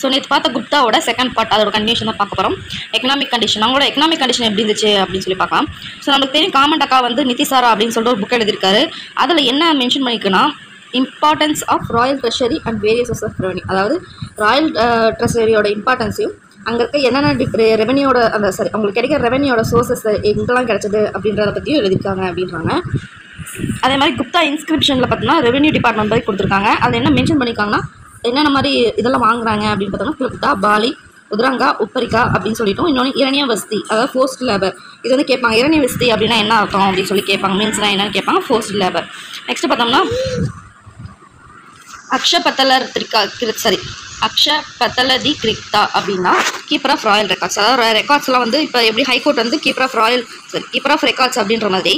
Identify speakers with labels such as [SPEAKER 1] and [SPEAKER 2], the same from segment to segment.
[SPEAKER 1] So நேற்று பார்த்த குப்தாவோட second part அதோட கண்டிஷன் தான் பார்க்க போகிறோம். எக்கனாமிக் கண்டிஷன், அவங்களோட எக்கனாமிக் கண்டிஷன் எப்படி இருந்துச்சு அப்படின்னு சொல்லி பார்க்கலாம். ஸோ நமக்கு தெரியும் காமன் அக்கா வந்து நிதிசாரா அப்படின்னு சொல்லிட்டு ஒரு புக் எழுதியிருக்காரு. அதில் என்ன மென்ஷன் பண்ணியிருக்குன்னா, importance of royal treasury and various source of revenue, அதாவது ராயல் ட்ரெஷரியோட இம்பார்ட்டன்ஸையும் அங்கே இருக்க என்னென்ன ரெவன்யூட அவங்களுக்கு கிடைக்கிற ரெவன்யூட சோர்ஸஸ் எங்கெல்லாம் கிடைச்சது அப்படின்றத பற்றியும் எழுதியிருக்காங்க அப்படின்றாங்க. அதே மாதிரி குப்தா இன்ஸ்கிரிப்ஷனில் பார்த்தோம்னா ரெவன்யூ டிபார்ட்மெண்ட் மாதிரி கொடுத்துருக்காங்க. அதில் என்ன மென்ஷன் பண்ணியிருக்காங்கன்னா, என்னென்ன மாதிரி இதெல்லாம் வாங்குறாங்க அப்படின்னு பார்த்தோம்னா, கிளிப்தா, பாலி, உத்ரங்கா, உப்பரிக்கா அப்படின்னு சொல்லிட்டோம். இன்னொன்று இரணிய வஸ்தி, அதாவது ஃபோர்ஸ்ட் லேபர். இது வந்து கேட்பாங்க, இரணிய வஸ்தி அப்படின்னா என்ன அர்த்தம் அப்படின்னு சொல்லி கேட்பாங்க, மீன்ஸ்லாம் என்னன்னு கேட்பாங்க, ஃபோர்ஸ்ட் லேபர். நெக்ஸ்ட் பார்த்தோம்னா அக்ஷபத்தலதி கிரிக்தா அப்படின்னா கீப்பர் ஆஃப் ராயல் ரெக்கார்ட்ஸ், அதாவது ரெக்கார்ட்ஸ்லாம் வந்து இப்போ எப்படி ஹைகோர்ட் வந்து கீப்பர் ஆஃப் ரெக்கார்ட்ஸ் அப்படின்ற மாதிரி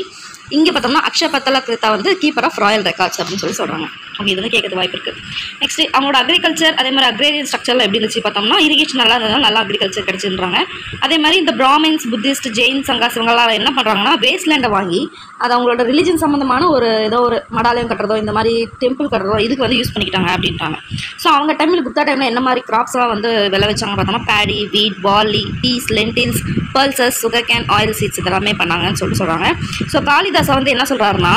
[SPEAKER 1] இங்கே பார்த்தோம்னா அக்ஷபத்தல கிரிக்தா வந்து கீப்பர் ஆஃப் ராயல் ரெக்கார்ட்ஸ் அப்படின்னு சொல்லி சொல்கிறாங்க. ஓகே, இது வந்து கேட்கறது வாய்ப்பு இருக்குது. நெக்ஸ்ட் அவங்களோட அக்ரிகல்ச்சர், அதே மாதிரி அக்ரேரியன் ஸ்ட்ரக்சரில் எப்படி இருந்துச்சு பார்த்தோம்னா, இரிகேஷன் நல்லா இருந்ததுனால நல்லா அக்ரிகல்ச்சர் கிடச்சின்றாங்க. அதே மாதிரி இந்த பிராமின்ஸ், புத்திஸ்ட், ஜெயின், சங்காஸ் இவங்கெல்லாம் என்ன பண்ணுறாங்கன்னா, வேஸ்ட்லேண்டை வாங்கி அது அவங்களோட ரிலிஜன் சம்மந்தமான ஏதோ ஒரு மடாலயம் கட்டுறதோ இந்த மாதிரி டெம்பிள் கட்டுறதோ இதுக்கு வந்து யூஸ் பண்ணிக்கிட்டாங்க அப்படின்றாங்க. ஸோ அவங்க டைமில் குப்தா டைமில் என்ன மாதிரி கிராப்ஸ்லாம் வந்து விளைவிச்சாங்க பார்த்தோம்னா, paddy, wheat, barley, peas, lentils, pulses, sugar cane, oil seeds இதெல்லாமே பண்ணாங்கன்னு சொல்கிறாங்க. ஸோ காளிதாசா வந்து என்ன சொல்கிறாருன்னா,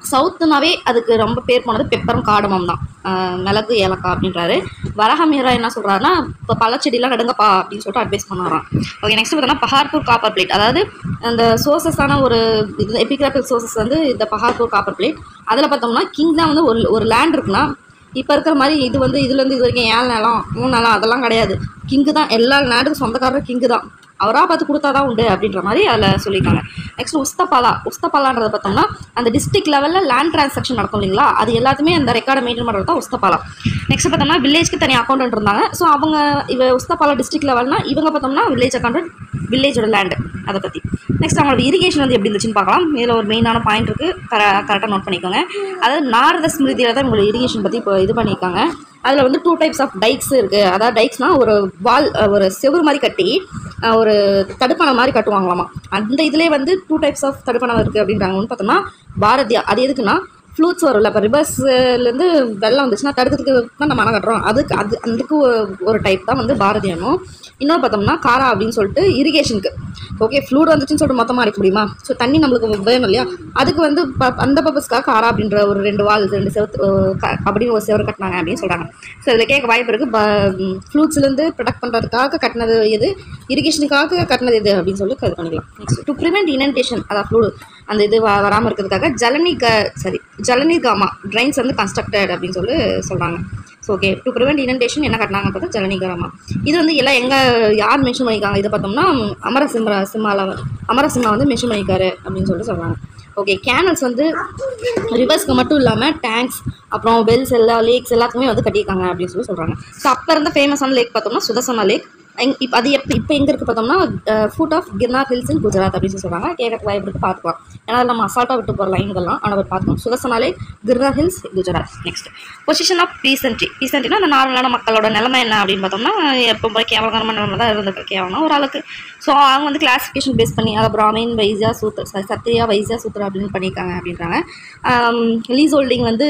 [SPEAKER 1] சவுத்துனாவே அதுக்கு ரொம்ப பேர் போனது பெப்பரும் காடமும் தான், மிளகு, ஏலக்காய் அப்படின்றாரு. வரஹமீரா என்ன சொல்கிறாருன்னா, இப்போ பழச்செடிலாம் நடுங்கப்பா அப்படின்னு சொல்லிட்டு அட்வைஸ் பண்ணாராம். ஓகே, நெக்ஸ்ட் பார்த்தோன்னா பஹார்பூர் காப்பர் பிளேட், அதாவது அந்த சோர்ஸஸான ஒரு இது எபிகிராபிக் சோர்ஸஸ் வந்து இந்த பஹார்பூர் காப்பர் பிளேட். அதில் பார்த்தோம்னா கிங் தான் வந்து ஒரு லேண்ட் இருக்குன்னா, இப்போ இருக்கிற மாதிரி இது வந்து இதுலேருந்து இது வரைக்கும் 7 நிலம் 3 நிலம் அதெல்லாம் கிடையாது. கிங்கு தான், எல்லா லேண்டுக்கும் சொந்தக்காரரும் கிங்கு தான், அவராக பார்த்து கொடுத்தா தான் உண்டு அப்படின்ற மாதிரி அதில் சொல்லியிருக்காங்க. நெக்ஸ்ட் உஸ்தபாலான்றதை பார்த்தோம்னா, அந்த டிஸ்ட்ரிக்ட் லெவலில் லேண்ட் டிரான்சாக்ஷன் நடக்கும் இல்லைங்களா, அது எல்லாத்தையுமே அந்த ரெக்கார்டை மெயின்டைன் பண்ணுறது தான் உஸ்தபாலா. நெக்ஸ்ட் பார்த்தோம்னா வில்லேஜ்க்கு தனி அக்கௌண்டன்ட் இருந்தாங்க. ஸோ அவங்க உஸ்தபாலா டிஸ்ட்ரிக்ட் லெவல்னா, இவங்க பார்த்தோம்னா வில்லேஜ் அக்கௌண்டன்ட், வில்லேஜோட லேண்டு அதை பற்றி. நெக்ஸ்ட் அவங்களோட இரிகேஷன் வந்து எப்படி இருந்துச்சுன்னு பார்க்கலாம். இதில் ஒரு மெயினான பாயிண்ட் இருக்குது, கரெக்டாக நோட் பண்ணிக்கோங்க. அதாவது நாரத ஸ்மிருதியில் தான் உங்களோட இரிகேஷன் பற்றி இப்போ இது பண்ணியிருக்காங்க. அதில் வந்து 2 டைப்ஸ் ஆஃப் டைக்ஸ் இருக்குது. அதாவது டைக்ஸ்னால் ஒரு செவுறு மாதிரி கட்டி ஒரு தடுப்பணை மாதிரி கட்டுவாங்களாமா. அந்த இதுலேயே வந்து 2 டைப்ஸ் ஆஃப் தடுப்பணை இருக்குது அப்படின்றாங்க. ஒன்று பார்த்தோம்னா பாரதியா, அது எதுக்குன்னா ஃப்ளூட்ஸ் வரும்ல, இப்போ ரிவர்ஸ்லேருந்து வெள்ளம் வந்துச்சுன்னா தடுக்கிறதுக்கு தான் நம்ம அணை கட்டுறோம், அதுக்கு ஒரு டைப் தான் வந்து பாரதியானும். இன்னொரு பார்த்தோம்னா காரா அப்படின்னு சொல்லிட்டு இரிகேஷனுக்கு. ஓகே, ஃப்ளூட் வந்துச்சுன்னு சொல்லிட்டு மொத்தமாக அடிக்க முடியுமா? ஸோ தண்ணி நம்மளுக்கு வேணும் இல்லையா, அதுக்கு வந்து அந்த பர்பஸ்க்காக காரா அப்படின்ற ஒரு 2 வால் 2 செவத்து அப்படின்னு ஒரு செவரு கட்டினாங்க அப்படின்னு சொல்கிறாங்க. ஸோ இதில் கேட்க வாய்ப்பு இருக்குது, ஃப்ளூட்ஸ்லேருந்து ப்ரொடக்ட் பண்ணுறதுக்காக கட்டினது எது, இரிகேஷனுக்காக கட்டினது எது அப்படின்னு சொல்லி இது பண்ணிக்கலாம். நெக்ஸ்ட் டு ப்ரிவென்ட் இனன்டேஷன், அதாவது ஃப்ளூட் அந்த இது வராமல் இருக்கிறதுக்காக ஜலனிகாமா ட்ரைன்ஸ் வந்து கன்ஸ்ட்ரக்டட் அப்படின்னு சொல்லி சொல்கிறாங்க. ஸோ ஓகே, டு ப்ரிவென்ட் இனன்டேஷன் என்ன கட்டினாங்க பார்த்தா ஜலனிகாமா. இது வந்து எல்லாம் யார் மென்ஷன் பண்ணியிருக்காங்க இதை பார்த்தோம்னா, அமரசிம்மா வந்து மென்ஷன் பண்ணியிருக்காரு அப்படின்னு சொல்லிட்டு சொல்கிறாங்க. ஓகே, கேனல்ஸ் வந்து ரிவர்ஸ்க்கு மட்டும் இல்லாமல் டேங்க்ஸ், அப்புறம் வெல்ஸ், லேக்ஸ் எல்லாத்துக்குமே வந்து கட்டியிருக்காங்க அப்படின்னு சொல்லி சொல்கிறாங்க. ஸோ அப்போ இருந்த ஃபேமஸான லேக் பார்த்தோம்னா சுதர்சனா லேக். இப்போ அது இப்போ எங்கே இருக்குது பார்த்தோம்னா, ஃபுட் ஆஃப் கிர்னார் ஹில்ஸ் இன் குஜராத் அப்படின்னு சொல்கிறாங்க. கேட்கறதுக்கு வாய்ப்பு இருக்குது, பார்த்துக்கலாம். ஏன்னா நம்ம அசால்ட்டாக விட்டு போகிற லைன்கள்லாம் ஆனால் பார்த்துக்கணும். Sudarshana lake, Girnar hills, Gujarat. Next position of பீசன்ட்னா அந்த நார்மலான மக்களோட நிலைமை என்ன அப்படின்னு பார்த்தோம்னா, எப்போ போய் கேவலகரமான நிலைமை தான் இருந்திருக்கு, கேவலம் ஒரு ஆளுக்கு. ஸோ அவங்க வந்து கிளாஸிஃபிகேஷன் பேஸ் பண்ணி அதை பிராமின், வைசியா, சத்திரியா, வைசியா, சூத்ரா அப்படின்னு பண்ணியிருக்காங்க அப்படின்றாங்க. லீஸ் ஹோல்டிங் வந்து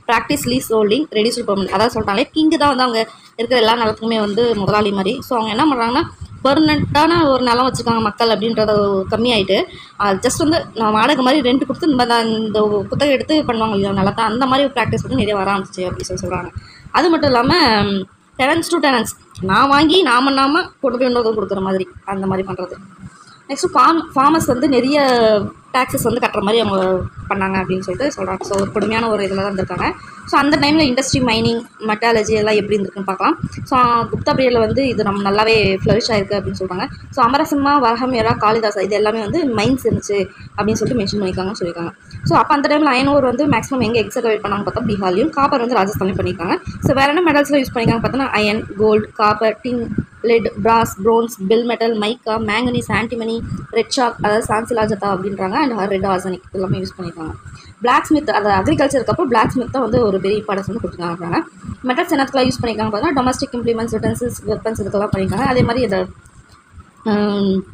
[SPEAKER 1] practice lease holding reduced permanent, அதாவது சொல்லிட்டாலே கிங்கு தான் வந்து அவங்க இருக்கிற எல்லா நிலத்துக்குமே வந்து முதலாளி மாதிரி. ஸோ அவங்க என்ன பண்ணுறாங்கன்னா, பெர்மனண்ட்டான ஒரு நிலம் வச்சுருக்காங்க மக்கள் அப்படின்றத கம்மியாயிட்டு ஜஸ்ட் வந்து நான் வாடகை மாதிரி ரெண்ட் கொடுத்து இந்த புத்தகம் எடுத்து பண்ணுவாங்க இல்லையா நிலத்தை, அந்த மாதிரி ஒரு ப்ராக்டிஸ் வந்து நிறைய வர ஆரம்பிச்சு அப்படின்னு சொல்லி சொல்கிறாங்க. அது மட்டும் இல்லாமல் டெனன்ஸ் டு டெனன்ஸ், நான் வாங்கி நான் பண்ணாமல் கொண்டு போய் இன்னொரு கொடுக்குற மாதிரி அந்த மாதிரி பண்ணுறது. நெக்ஸ்ட்டு ஃபார்மர்ஸ் வந்து நிறைய டேக்ஸஸ் வந்து கட்டுற மாதிரி அவங்க பண்ணாங்க அப்படின்னு சொல்லிட்டு சொல்கிறாங்க. ஸோ ஒரு கொடுமையான ஒரு இதில் தான் இருந்திருக்காங்க. ஸோ அந்த டைமில் இண்டஸ்ட்ரி, மைனிங், மெட்டாலஜி எல்லாம் எப்படி இருந்திருக்குன்னு பார்க்கலாம். ஸோ குப்தா பீரியடில் வந்து இது நம்ம நல்லாவே ஃப்ளரிஷ் ஆயிருக்கு அப்படின்னு சொல்கிறாங்க. ஸோ அமரசிம்மா, வரஹமீரா, காளிதாசா இது எல்லாமே வந்து மைன்ஸ் இருந்துச்சு அப்படின்னு சொல்லிட்டு மென்ஷன் பண்ணியிருக்காங்கன்னு சொல்லியிருக்காங்க. ஸோ அப்போ அந்த டைமில் அயன் ஓர் வந்து மேக்ஸிமம் எங்கே எக்ஸகவேட் பண்ணாங்க பார்த்தா பீகார்லையும், காப்பர் வந்து ராஜஸ்தான்லையும் பண்ணியிருக்காங்க. ஸோ வேறு என்ன மெடல்ஸில் யூஸ் பண்ணியிருக்காங்க பார்த்தோன்னா அயன், கோல்டு, காப்பர், டின், லெட், பிராஸ், ப்ரோன்ஸ், பெல் மெட்டல், மைக்கா, மேங்கனீஸ், ஆன்டிமனி, ரெட் ஷாக், அதாவது சான்சிலாஜத்தா அப்படின்றாங்க, அண்ட் ரெட் ஆர்சனிக் எல்லாமே யூஸ் பண்ணியிருக்காங்க. பிளாக் ஸ்மித், அது அக்ரிகல்ச்சருக்கு அப்புறம் பிளாக் ஸ்மித் தான் வந்து ஒரு பெரிய இம்பார்ட்டன்ஸ் வந்து கொடுத்துருக்காங்க. மெட்டல்ஸ் என்னத்துக்குலாம் யூஸ் பண்ணியிருக்காங்க பார்த்தா டொமஸ்டிக் இம்ப்ளிமெண்ட்ஸ், யூட்டன்சில்ஸ், வெப்பன்ஸ் இதுக்கெல்லாம் பண்ணியிருக்காங்க. அதே மாதிரி இதை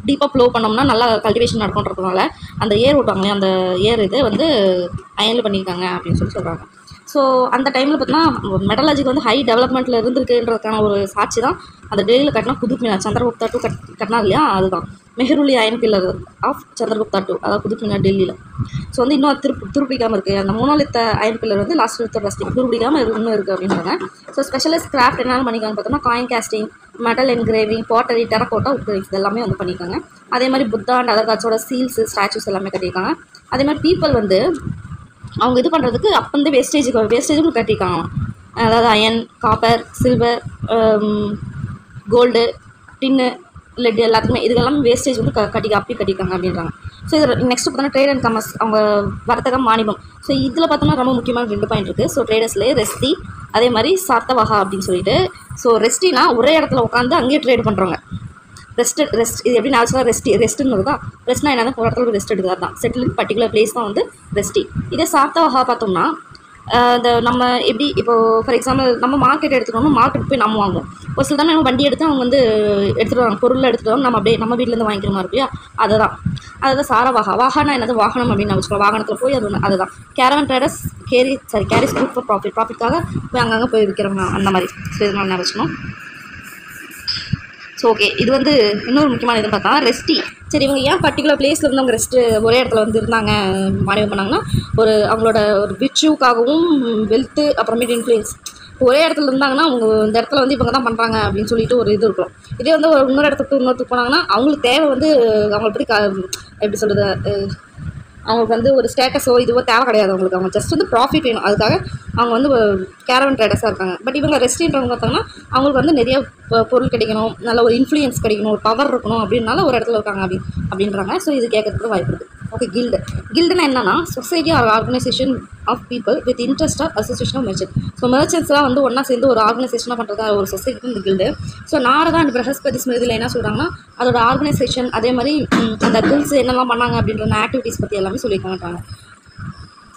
[SPEAKER 1] டீப்பாக ப்ளோ பண்ணோம்னா நல்லா கல்டிவேஷன் நடக்கும்ன்றதுனால அந்த ஏர் ஓட்டுவாங்களே அந்த ஏர் இது வந்து அயனில் பண்ணியிருக்காங்க அப்படின்னு சொல்லி சொல்கிறாங்க. ஸோ அந்த டைமில் பார்த்தீங்கன்னா மெட்டலாஜிக்கு வந்து ஹை டெவலப்மெண்ட்டில் இருந்திருக்குன்றதுக்கான ஒரு சாட்சி தான் அந்த டெல்லியில் கட்டினா குதுப் மினார். சந்திரகுப்தா டூ கட்டினார் இல்லையா, அதுதான் Mehrauli iron pillar of Chandragupta two, அதாவது குதுப் மினார் டெல்லியில். ஸோ வந்து இன்னும் துருப்பிடிக்காமல் இருக்குது. அந்த மோனோலித்த அயன் பில்லர் வந்து லாஸ்ட் வித் ரஸ்டிங் துருப்பிடிக்காமல் இன்னும் இருக்குது அப்படின்றாங்க. ஸோ ஸ்பெஷலிஸ்ட் கிராஃப்ட் என்னென்ன பண்ணிக்காங்க பார்த்தோம்னா coin casting, metal engraving, pottery, terracotta, wood engravings இதெல்லாமே வந்து பண்ணியிருக்காங்க. அதே மாதிரி புத்தா அண்ட் அதர் காட்ஸோட சீல்ஸு, ஸ்டாச்சூஸ் எல்லாமே கட்டியிருக்காங்க. அதே மாதிரி பீப்புள் வந்து அவங்க இது பண்ணுறதுக்கு அப்போ வந்து வேஸ்டேஜுக்கும் கட்டியிருக்காங்க. அதாவது அயன், காப்பர், சில்வர், கோல்டு, டின்னு, லெட் எல்லாத்துக்குமே இதுக்கெல்லாம் வேஸ்டேஜ் வந்து கட்டியிருக்காங்க அப்படின்றாங்க. ஸோ இதில் நெக்ஸ்ட் பார்த்தோன்னா ட்ரேட் அண்ட் கமர்ஸ், அவங்க வர்த்தகம், வாணிபம். ஸோ இதில் பார்த்தோன்னா ரொம்ப முக்கியமான 2 பாயிண்ட் இருக்குது. ஸோ ட்ரேடர்ஸ்லேயே ரெஸ்டி, அதே மாதிரி சாத்தவஹா அப்படின்னு சொல்லிட்டு. ஸோ ரெஸ்டினா ஒரே இடத்துல உட்காந்து அங்கேயே ட்ரேட் பண்ணுறவங்க. ரெஸ்ட் இது எப்படி நான் ரெஸ்ட்டுன்னு இருக்குதா, ரெஸ்ட்னா என்ன, ஒரு இடத்துல ரெஸ்ட் எடுக்கிறது தான், செட்டில் பர்டிகுலர் பிளேஸ் தான் வந்து ரெஸ்டி. இதே சாத்தவஹா பார்த்தோம்னா இந்த நம்ம எப்படி இப்போது ஃபார் எக்ஸாம்பிள் நம்ம மார்க்கெட் எடுத்துக்கணும், மார்க்கெட் போய் நம்ம வாங்குவோம். ஒரு சில தான் நம்ம வண்டி எடுத்து அவங்க வந்து எடுத்துகிட்டு வாங்க, பொருள் எடுத்துகிட்டு வாங்க, நம்ம அப்படியே நம்ம வீட்டிலேருந்து வாங்கிக்கிற மாதிரி இல்லையா, அதுதான் சாரவாகா. வாகனா என்னது, வாகனம் அப்படின்னு நான் வச்சுக்கோம். வாகனத்தில் போய் அதுதான் caravan traders carries good for ப்ராஃபிட்காக போய் அங்கங்கே போய் விற்கிறவங்க அந்த மாதிரி. ஸோ இதெல்லாம் நான் வச்சுக்கணும். ஸோ ஓகே, இது வந்து இன்னொரு முக்கியமான இது பார்த்தா ரெஸ்டி. சரி, இவங்க ஏன் பர்டிகுலர் பிளேஸில் இருந்து அவங்க ரெஸ்ட்டு ஒரே இடத்துல வந்து இருந்தாங்க வாணிபம் பண்ணாங்கன்னா, அவங்களோட ஒரு விச்சுக்காகவும் வெல்த்து அப்புறமேட்டு இன்ஃப்ளூயன்ஸ். ஒரே இடத்துல இருந்தாங்கன்னா அவங்க இந்த இடத்துல வந்து இவங்க தான் பண்ணுறாங்க அப்படின்னு சொல்லிட்டு ஒரு இது இருக்கும். இதே வந்து ஒரு இன்னொரு இடத்துக்கு போனாங்கன்னா அவங்களுக்கு தேவை வந்து அவங்களை பற்றி எப்படி சொல்கிறது, அவங்களுக்கு வந்து ஒரு ஸ்டேட்டஸோ இதுவோ தேவை கிடையாது. அவங்க ஜஸ்ட் வந்து ப்ராஃபிட் வேணும், அதுக்காக அவங்க வந்து கேரவன் ட்ரேடர்ஸாக இருக்காங்க. பட் இவங்க ரெஸ்டாரண்ட்றவங்க பார்த்தாங்கன்னா அவங்களுக்கு வந்து நிறைய பொருள் கிடைக்கணும், நல்ல ஒரு இன்ஃப்ளூயன்ஸ் கிடைக்கணும், ஒரு பவர் இருக்கணும் அப்படின்னால ஒரு இடத்துல இருக்காங்க அப்படின்றாங்க. ஸோ இது கேட்கறதுக்கு வாய்ப்பு இருக்குது. ஓகே, கில்டுனா என்னன்னா society or organisation of people with interest or association of merchant. So மெர்ச்சன்ட்ஸ்லாம் வந்து ஒன்றா சேர்ந்து ஒரு ஆர்கனைசேஷனாக பண்ணுறதா ஒரு சொசைட்டி இந்த guild. So Narada and Brihaspati ஸ்மிருதியில் என்ன சொல்கிறாங்கன்னா அதோட ஆர்கனைசேஷன், அதே மாதிரி அந்த கில்ஸ் என்னெல்லாம் பண்ணாங்க அப்படின்ற ஆக்டிவிட்டீஸ் பற்றி எல்லாமே சொல்லியிருக்காங்க.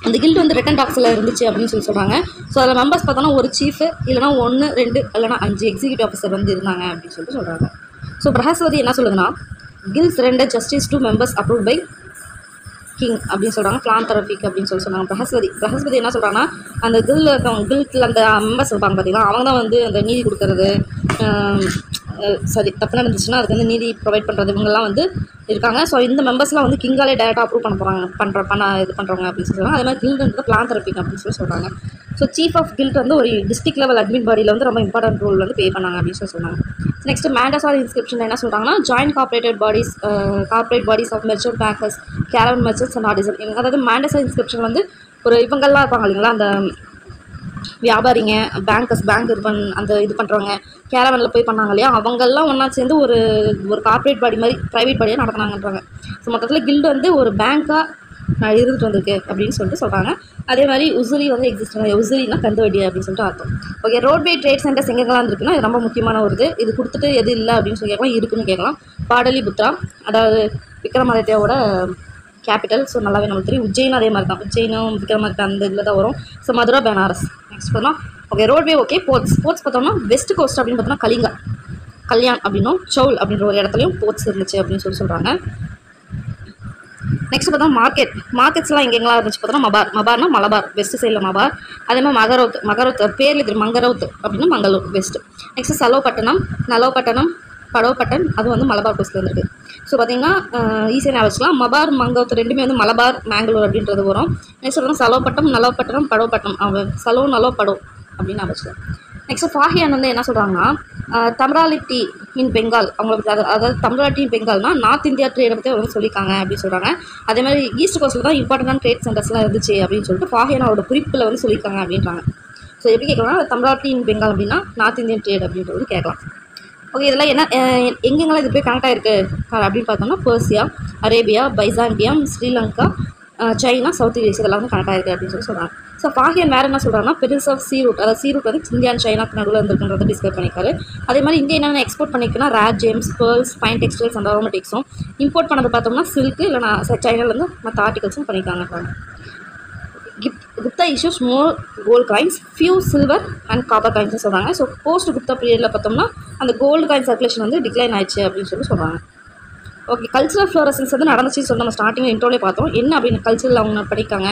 [SPEAKER 1] அந்த கில்டு வந்து ரிட்டன் டாக்ஸில் இருந்துச்சு அப்படின்னு சொல்கிறாங்க. ஸோ அதில் மெம்பர்ஸ் பார்த்தோன்னா ஒரு சீஃபு, இல்லைனா 1, 2 இல்லைனா 5 எக்ஸிக்யூட்டிவ் ஆஃபீஸர் வந்து இருந்தாங்க அப்படின்னு சொல்கிறாங்க. ஸோ பிரஹஸ்பதி என்ன சொல்லுதுன்னா guilds render justice to members approve by king அப்படின்னு சொல்கிறாங்க. பிளான்தரபிக் அப்படின்னு சொன்னாங்க. பிரஹஸ்பதி என்ன சொல்கிறாங்கன்னா அந்த கில்டில் அந்த மெம்பர்ஸ் இருப்பாங்க பார்த்தீங்கன்னா அவங்க தான் வந்து அந்த நீதி கொடுக்கறது, சரி தப்பு நடந்துச்சுன்னா அதுக்கு வந்து நீதி ப்ரொவைட் பண்ணுறது இவங்கெல்லாம் வந்து இருக்காங்க. ஸோ இந்த மெம்பர்ஸ்லாம் வந்து கிங்காலே டேரெக்டாக அப்ரூவ் பண்ண போகிறாங்க இது பண்ணுறவங்க அப்படின்னு சொல்கிறாங்க. அதே மாதிரி கில்டுன்றது பிளான்தரபிக் அப்படின்னு சொல்கிறாங்க. ஸோ சீஃப் ஆஃப் கில்ட் வந்து ஒரு டிஸ்ட்ரிக்ட் லெவல் அட்மின் பாடியில் வந்து ரொம்ப இம்பார்ட்டன்ட் ரோல் வந்து பே பண்ணாங்க அப்படின்னு சொன்னாங்க. நெக்ஸ்ட் மேண்டசாரி இன்ஸ்கிரிப்ஷன் என்ன சொல்கிறாங்கன்னா joint corporate bodies of merchant bankers, caravan merchants and artisan. அதாவது மேண்டசாரி இன்ஸ்கிரிப்ஷன் வந்து ஒரு இவங்கெல்லாம் இருப்பாங்க இல்லைங்களா, அந்த வியாபாரிங்க, பேங்க் இது பண்ணுறவங்க, கேரவனில் போய் பண்ணாங்க இல்லையா, அவங்கெல்லாம் ஒன்றா சேர்ந்து ஒரு கார்பரேட் பாடி மாதிரி ப்ரைவேட் பாடியாக நடத்தினாங்கன்றாங்க. ஸோ மொத்தத்தில் கில்டு வந்து ஒரு பேங்காக இருந்துட்டு வந்திருக்கு அப்படின்னு சொல்லிட்டு சொல்கிறாங்க. அதே மாதிரி உசுரி வந்து எக்ஸிஸ்ட், உசுரினா கந்து வட்டி அப்படின்னு சொல்லிட்டு அர்த்தம். ஓகே, ரோட்வே ட்ரேட் சென்டர்ஸ் எங்கெல்லாம் இருக்குன்னா இது ரொம்ப முக்கியமான ஒரு இது கொடுத்துட்டு எது இல்லை அப்படின்னு சொல்லி கேட்கலாம், இருக்குன்னு கேட்கலாம். பாடலிபுத்ரா, அதாவது விக்ரமாதித்யாவோட கேபிட்டல். ஸோ நல்லாவே நம்மளுக்கு தெரியும். உஜ்ஜைனும் அதே மாதிரி தான், உஜ்ஜைனும் விக்ரமாதித்யா அந்த இதில் தான் வரும். ஸோ மதுரா, பனாரஸ். நெக்ஸ்ட் பார்த்தோம்னா ஓகே ரோட்வே. ஓகே, போர்ட்ஸ் பார்த்தோம்னா வெஸ்ட் கோஸ்ட் அப்படின்னு பார்த்தோம்னா கல்யாண் அப்படின்னும் சவுல் அப்படின்ற ஒரு இடத்துலையும் போர்ட்ஸ் இருந்துச்சு அப்படின்னு சொல்கிறாங்க. நெக்ஸ்ட் பார்த்தா மார்க்கெட்ஸ்லாம் எங்கெங்கெல்லாம் இருந்துச்சு பார்த்தோம்னா மபார்னா மலபார், வெஸ்ட் சைடில் மபார். அதே மாதிரி மகரோத் பேரில் தெரியும், மங்கரோத் அப்படின்னா மங்களூர் வெஸ்ட். நெக்ஸ்ட் நலோபட்டனம், படோபட்டன், அது வந்து மலபார் கோஸ்ட்டில் இருந்துருக்கு. ஸோ பார்த்தீங்கன்னா ஈஸியாக ஞாபகம் மபார், மங்கோத் ரெண்டுமே வந்து மலபார், மேங்களூர் அப்படின்றது வரும். நெக்ஸ்ட் பார்த்தோம்னா நலோபட்டனம், படோபட்டம், சலோ நலோ படோ அப்படின்னு ஞாபகம். நெக்ஸ்ட் ஃபாஹியான் வந்து என்ன சொல்கிறாங்கன்னா தம்ராலிட்டி இன் பெங்கால், அவங்களுக்கு அதாவது தம்ராலிட்டி இன் பெங்கால்னா நார்த் இந்தியா ட்ரேடை பற்றி அவங்க சொல்லியிருக்காங்க அப்படின்னு சொல்கிறாங்க. அதே மாதிரி ஈஸ்ட் கோஸ்ட்டில் தான் இம்பார்ட்டண்டான ட்ரேட் சென்டர்ஸ்லாம் இருந்துச்சு அப்படின்னு சொல்லிட்டு ஃபாஹியானோட குறிப்பில் வந்து சொல்லியிருக்காங்க அப்படின்றாங்க. ஸோ எப்படி கேட்கலாம்னா தம்ராலிட்டி இன் பெங்கால் அப்படின்னா நார்த் இந்தியன் ட்ரேட் அப்படின்றது கேட்கலாம். ஓகே, இதெல்லாம் எங்கெங்கெல்லாம் இது போய் கனெக்ட் ஆகிருக்கு அப்படின்னு பார்த்தோம்னா Persia, Arabia, Byzantium, Sri Lanka, China, south Asia இதெல்லாம் வந்து கனெக்ட் ஆகிருக்கு அப்படின்னு சொல்கிறாங்க. ஸோ ஃபாஹியான் வேறு என்ன சொல்கிறாங்கன்னா பெரிஸ் ஆஃப் சீ ரூட், அதாவது சீ ரூட் வந்து இந்தியா அண்ட் சைனாக்கு நடுவில் இருந்துருக்குன்றதை டிஸ்கஸ் பண்ணியிருக்காரு. அதே மாதிரி இந்தியா என்னென்ன எக்ஸ்போர்ட் பண்ணியிருக்குன்னா red gems, pearls, fine textiles and அரோமேட்டிக்ஸும், இம்போர்ட் பண்ணது பார்த்தோம்னா சில்க்கு இல்லைனா சைனாலேருந்து மற்ற ஆர்டிகல்ஸும் பண்ணியிருக்காங்க. Gupta issues more gold coins, few silver and copper காயின்ஸ்னு சொல்கிறாங்க. ஸோ போஸ்ட் குப்தா பீரியடில் பார்த்தோம்னா அந்த கோல்டு காயின் சர்க்குலேஷன் வந்து டிக்ளைன் ஆயிடுச்சு அப்படின்னு சொல்கிறாங்க. ஓகே, கல்ச்சுரல் ஃப்ளோரசன்ஸ் வந்து நடந்துச்சுன்னு சொல்லி நம்ம ஸ்டார்டிங்கில் இன்ட்ரோலே பார்த்தோம். என்ன அப்படின்னு கல்ச்சரில் அவங்க படிக்காங்க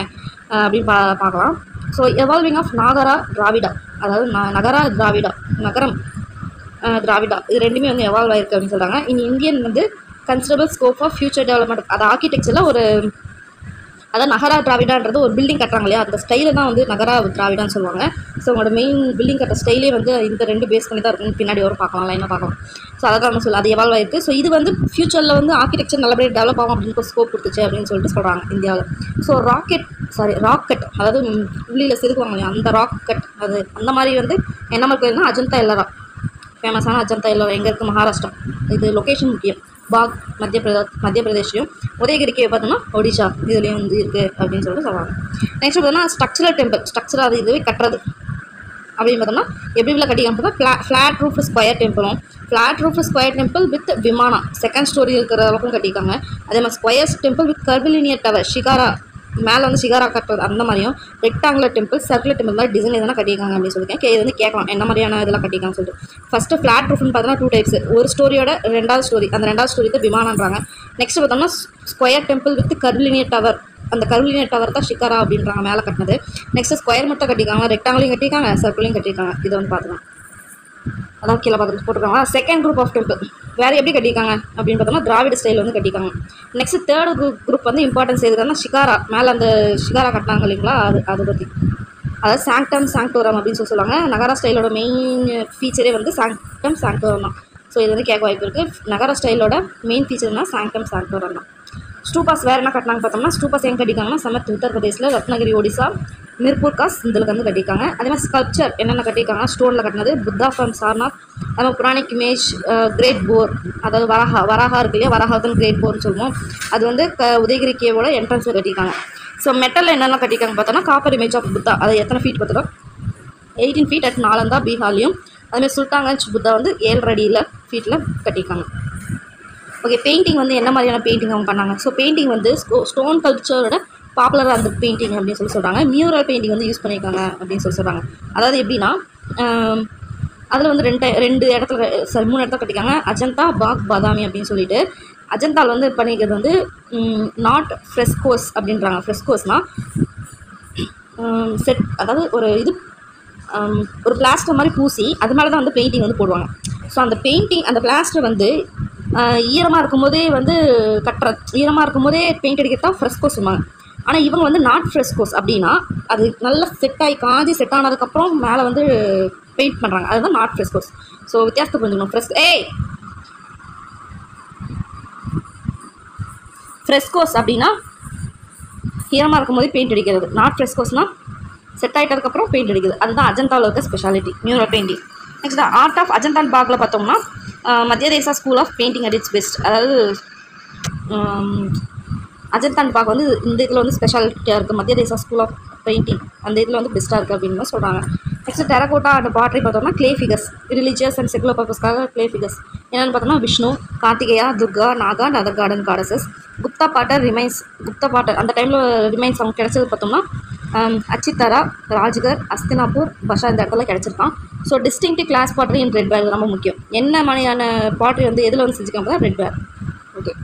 [SPEAKER 1] அப்படின்னு பார்க்கலாம். So evolving of Nagara Dravida, அதாவது நகரா திராவிடா, நகரம் திராவிடா, இது ரெண்டுமே வந்து எவால்வ் ஆயிருக்கு அப்படின்னு சொல்கிறாங்க. இந்தியன் வந்து considerable scope of future development, அது ஆர்கிடெக்சரில் ஒரு, அதாவது நகரா திராவிடான்றது ஒரு பில்டிங் கட்டுறாங்க இல்லையா, அந்த ஸ்டைலில் தான் வந்து நகரா திராவிடான்னு சொல்லுவாங்க. ஸோ உங்களோட மெயின் பில்டிங் கட்டுற ஸ்டைலே வந்து இந்த ரெண்டு பேஸ் பண்ணி தான் இருக்கும். பின்னாடி வரும் பார்க்கலாம், என்ன பார்க்கலாம். ஸோ அதை தான் சொல்ல, அது எவால்வ் ஆயிருக்கு. ஸோ இது வந்து ஃபியூச்சரில் வந்து ஆர்கிடெக்சர் நல்லபடியாக டெவலப் ஆகும் அப்படின்னு ஒரு ஸ்கோப் கொடுத்துச்சு அப்படின்னு சொல்லிட்டு சொல்கிறாங்க இந்தியாவில். ஸோ ராக்கெட், அதாவது உள்ளியில் செதுக்குவாங்க இல்லையா, அந்த ராக்கெட், அது அந்த மாதிரி வந்து என்ன மாதிரி கோயில்னா அஜந்தா எல்லோரா, ஃபேமஸான அஜந்தா எல்லோரா எங்கே இருக்குது, மகாராஷ்டிரா. இது லொக்கேஷன் முக்கியம். பாக் மத்திய பிரதேஷையும், உதயகிரிக்கு பார்த்தோம்னா ஒடிஷா இதுலேயும் வந்து இருக்குது அப்படின்னு சொல்லிட்டு சொல்லுவாங்க. நெக்ஸ்ட் பார்த்தோம்னா ஸ்ட்ரக்சரல் டெம்பிள், ஸ்ட்ரக்சர் அது இதுவே கட்டுறது அப்படின்னு பார்த்தோம்னா எப்படி இல்லை கட்டிக்காம flat roof square temple with vimana, second storey இருக்கிற அளவுக்கு கட்டியிருக்காங்க. அதே மாதிரி square temple with curvilinear tower, shikhara மேலே வந்து ஷிகாரா கட்டுறது அந்த மாதிரியும், ரெக்டாங்குலர் டெம்பிள், சர்க்குலர் டெம்பிள் மாதிரி டிசைன் எதனா கட்டியிருக்காங்க அப்படின்னு சொல்லியிருக்கேன். இது வந்து கேட்கலாம் என்ன மாதிரியான இதெல்லாம் கட்டியிருக்காங்க சொல்லிட்டு. ஃபஸ்ட்டு ஃப்ளாட் ரூஃப்னு பார்த்தோன்னா 2 டைப்ஸ், ஒரு ஸ்டோரியோட ரெண்டாவது ஸ்டோரி, அந்த ரெண்டாவது ஸ்டோரி தான் விமானன்றாங்க. நெக்ஸ்ட் பார்த்தோம்னா square temple with curvilinear tower, அந்த கர்விலினியர் டவர் தான் ஷிகாரா அப்படின்றாங்க மேலே கட்டினது. நெக்ஸ்ட் ஸ்கொயர் மட்டும் கட்டியிருக்காங்க, ரெக்டாங்கிளையும் கட்டியிருக்காங்க, சர்க்குலையும் கட்டியிருக்காங்க. இதை வந்து பார்த்துக்கலாம், அதான் கீழே பார்த்துட்டு போட்டுருக்காங்க. செகண்ட் குரூப் ஆஃப் டெம்பிள் வேறு எப்படி கட்டியிருக்காங்க அப்படின்னு பார்த்தோம்னா திராவிட ஸ்டைல் வந்து கட்டியிருக்காங்க. நெக்ஸ்ட் தேர்ட் குரூப் வந்து இம்பார்ட்டன்ஸ் எதுக்காங்கன்னா ஷிகாரா, மேலே அந்த ஷிகாரா கட்டினாங்க இல்லைங்களா, அதை பற்றி, அதாவது சாங்டோரம் அப்படின்னு சொல்லுவாங்க. நகரா ஸ்டைலோட மெயின் ஃபீச்சரே வந்து சாங்டோரம் தான். ஸோ இது வந்து கேட்க வாய்ப்பு இருக்குது. நகரா ஸ்டைலோட மெயின் ஃபீச்சர்னா சாங்டோரம் தான். ஸ்டூபாஸ் வேறு என்ன கட்டினாங்க பார்த்தோம்னா, ஸ்டூபாஸ் எங்கே கட்டியிருக்காங்கன்னா சமத் உத்தரப்பிரதேசில், ரத்னகிரி ஒடிசா, மிர்பூர் காஸ் இதில் வந்து கட்டியிருக்காங்க. அதே மாதிரி ஸ்கல்ப்சர் என்னென்ன கட்டியிருக்காங்கன்னா ஸ்டோனில் கட்டினது புத்தா ஃப்ரம் சார்நாத், நம்ம புராணிக் இமேஜ், கிரேட் போர், அதாவது வராகா இருக்கு இல்லையா, வராகா கிரேட் போர்னு சொல்லுவோம். அது வந்து உதயகிரி கேவோட என்ட்ரன்ஸில் கட்டியிருக்காங்க. ஸோ மெட்டலில் என்னென்ன கட்டியிருக்காங்க பார்த்தோன்னா காப்பர் இமேஜ் ஆஃப் புத்தா, அது எத்தனை ஃபீட் பார்த்தோன்னா 18 feet அட் நாலந்தா பீகார்லையும். அதுமாதிரி சுல்தான்கஞ்ச் புத்தா வந்து 7 அடியில் ஃபீட்டில் கட்டியிருக்காங்க. ஓகே, பெயிண்டிங் வந்து என்ன மாதிரியான பெயிண்டிங் அவங்க பண்ணாங்க. ஸோ பெயிண்டிங் வந்து ஸ்டோன் கல்ச்சரோட பாப்புலராக அந்த பெயிண்டிங் அப்படின்னு சொல்கிறாங்க. மியூரல் பெயிண்டிங் வந்து யூஸ் பண்ணியிருக்காங்க அப்படின்னு சொல்கிறாங்க. அதாவது எப்படின்னா அதில் வந்து 3 இடத்துல கட்டிக்காங்க. அஜந்தா, பாக், பாதாமி அப்படின்னு சொல்லிட்டு. அஜந்தால் வந்து பண்ணிக்கிறது வந்து நாட் ஃப்ரெஸ்கோஸ் அப்படின்றாங்க. ஃப்ரெஸ்கோஸ்னால் செட், அதாவது ஒரு பிளாஸ்டர் மாதிரி பூசி அது மேலே தான் வந்து பெயிண்டிங் வந்து போடுவாங்க. ஸோ அந்த பெயிண்டிங், அந்த பிளாஸ்டர் வந்து ஈரமாக இருக்கும்போதே வந்து ஈரமாக இருக்கும்போதே பெயிண்ட் அடிக்கிறது தான் ஃப்ரெஸ்கோஸ் சொல்லுவாங்க. ஆனால் இவங்க வந்து நாட் ஃப்ரெஸ்கோஸ் அப்படின்னா அது நல்லா காஞ்சி செட் ஆனதுக்கப்புறம் மேலே வந்து பெயிண்ட் பண்ணுறாங்க, அதுதான் நாட் ஃப்ரெஸ்கோஸ். ஸோ வித்தியாசத்தை புரிஞ்சுக்கணும். ஃப்ரெஸ்கோஸ் அப்படின்னா ஈரமாக இருக்கும்போதே பெயிண்ட் அடிக்கிறது, நாட் ஃப்ரெஸ்கோஸ்னால் செட் ஆகிட்டதுக்கப்புறம் பெயிண்ட் அடிக்குது. அதுதான் அஜந்தாவில் இருக்க speciality, mural painting. Next art of Ajanta and பாக்ல பார்த்தோம்னா Madhya Desha school of painting at its best. அதாவது அஜந்தா அண்ட் பாக் வந்து இந்த இதில் வந்து ஸ்பெஷாலிட்டியாக இருக்குது. மத்திய தேசா ஸ்கூல் ஆஃப் பெயிண்டிங் அந்த இதில் வந்து பெஸ்ட்டாக இருக்குது அப்படின்னு தான் சொல்கிறாங்க. நெக்ஸ்ட் டெரகோட்டா அண்ட் பாட்ரி பார்த்தோம்னா clay figures, religious and secular பர்பஸ்க்காக க்ளே ஃபிகர்ஸ். என்னென்னு பார்த்தோம்னா Vishnu, Karthikeya, Durga, Naga and other garden goddesses. Gupta Potter அந்த டைமில் ரிமைன்ஸ் அவங்க கிடச்சது பார்த்தோம்னா அச்சித்தாரா, ராஜ்கர், அஸ்தினாப்பூர், பஷா இந்த இடத்துல கிடச்சிருக்கான். So distinctive glass pottery in red ware ரொம்ப முக்கியம். என்ன மாதிரியான பாட்ரி வந்து எதில் வந்து செஞ்சுக்காங்க ரெட் பேர். ஓகே,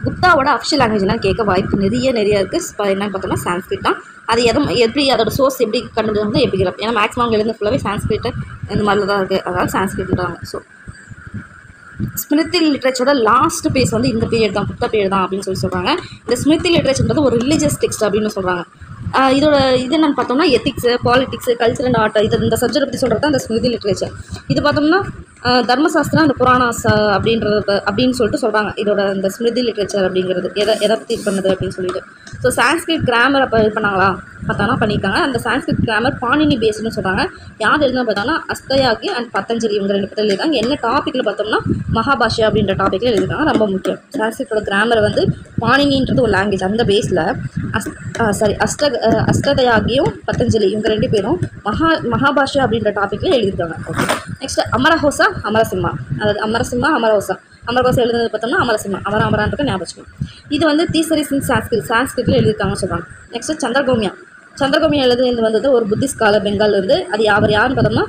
[SPEAKER 1] குப்தாவோட அஃபிஷியல் லாங்குவேஜ் என்னன்னு கேட்க வாய்ப்பு நிறைய இருக்குது. என்னென்னு பார்த்தோம்னா சான்ஸ்கிரிட் தான். அது எப்படி அதோட சோர்ஸ் எப்படி கண்டுபிடிச்சா எபிகிராஃப், ஏன்னா மேக்ஸிமம் அவங்க எழுந்து ஃபுல்லாகவே சான்ஸ்கிரிட் இந்த மாதிரி தான் இருக்குது, அதாவது சான்ஸ்கிரிட்ன்றாங்க. ஸோ ஸ்மிருதி லிட்ரேச்சரோட லாஸ்ட் பேஸ் வந்து இந்த பீரியட் தான், குப்தா பீரியட் தான் அப்படின்னு சொல்கிறாங்க. இந்த ஸ்மிருதி லிட்ரேச்சர்ன்றது ஒரு ரிலீஜியஸ் டெக்ஸ்ட் அப்படின்னு சொல்கிறாங்க. இதோட இது என்னென்னு பார்த்தோம்னா ethics, politics, culture and art, இந்த சப்ஜெக்ட் பற்றி சொல்கிறது தான் இந்த ஸ்மிருதி லிட்ரேச்சர். இது பார்த்தோம்னா தர்மசாஸ்திரம் அந்த புராணாஸ் அப்படின்னு சொல்லிட்டு சொல்கிறாங்க. இதோட இந்த ஸ்மிருதி லிட்ரேச்சர் அப்படிங்கிறது எதை பற்றி இது பண்ணுது அப்படின்னு சொல்லிட்டு. ஸோ சான்ஸ்கிரிட் கிராமர் அப்போ இது பண்ணாங்களா பண்ணியிருக்காங்க. அந்த சான்ஸ்கிரிட் கிராமர் பாணினி பேஸ்டுன்னு சொல்கிறாங்க. யார் எழுதுனா பார்த்தோம்னா அஸ்தயாகி அண்ட் பத்தஞ்சலி இவங்க 2 பேர் எழுதியிருக்காங்க. என்ன டாப்பிக்கில் பார்த்தோம்னா மகாபாஷா அப்படின்ற டாப்பிக்கில் எழுதியிருக்காங்க. ரொம்ப முக்கியம். சான்ஸ்கிரிட்டோட கிராமர் வந்து பாணினின்றது ஒரு லாங்குவேஜ், அந்த பேஸில் அஷ்டதயாகியும் பத்தஞ்சலி இவங்க 2 பேரும் மகாபாஷா அப்படின்ற டாப்பிக்கில் எழுதியிருக்காங்க. ஓகே, நெக்ஸ்ட் அமரஹோசா, அமரசிம்மா, அதாவது அமரஹோசா எழுதுனது பார்த்தோம்னா அமரசிம்மா, அமரான்றதுக்கு ஞாபகம். இது வந்து தீசரிஸ் இன் சான்ஸ்கிரிட்டில் எழுதியிருக்காங்கன்னு சொல்கிறாங்க. நெக்ஸ்ட் சந்திரகோமியா எழுதுனது வந்தது ஒரு புத்திஸ்ட் ஸ்காலர் பெங்கால் இருந்து. அது யாருன்னு பார்த்தோம்னா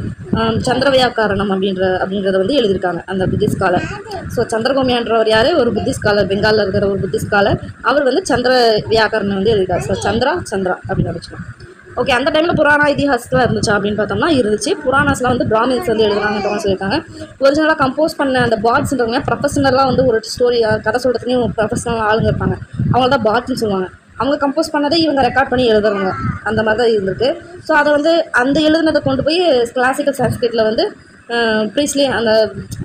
[SPEAKER 1] சந்திரவியாக்காரணம் அப்படின்றத வந்து எழுதியிருக்காங்க அந்த புத்திஸ்ட் ஸ்காலர். ஸோ சந்திரகோமியான்றவர் யார், ஒரு புத்திஸ்ட் ஸ்காலர், பெங்காலில் இருக்கிற ஒரு புத்திஸ்ட் ஸ்காலர். அவர் வந்து சந்திர வியாக்கரணம் வந்து எழுதியிருக்காரு. ஸோ சந்திரா அப்படின்னு வச்சுக்கோங்க. ஓகே, அந்த டைமில் புராணா இதிகாசத்தில் இருந்துச்சா அப்படின்னு பார்த்தோம்னா இருந்துச்சு. புராணாஸ்லாம் வந்து பிராமின்ஸ் வந்து எழுதுனாங்கன்ற மாதிரி சொல்லியிருக்காங்க. ஒரிஜினலாக கம்போஸ் பண்ண அந்த பாட்ஸ்ன்றவங்க ப்ரொஃபஷனலாக வந்து ஒரு ஸ்டோரி கதை சொல்கிறதுலையும் ப்ரொஃபஷனல் ஆளுங்க இருப்பாங்க, அவங்க தான் பாட்ஸ்ன்னு சொல்லுவாங்க. அவங்க கம்போஸ் பண்ணதை இவங்க ரெக்கார்ட் பண்ணி எழுதுறவங்க, அந்த மாதிரி தான் இருந்திருக்கு. ஸோ அதை வந்து அந்த எழுதுனதை கொண்டு போய் கிளாசிக்கல் சான்ஸ்கிரிட்டில் வந்து ப்ரீஸ்லி அந்த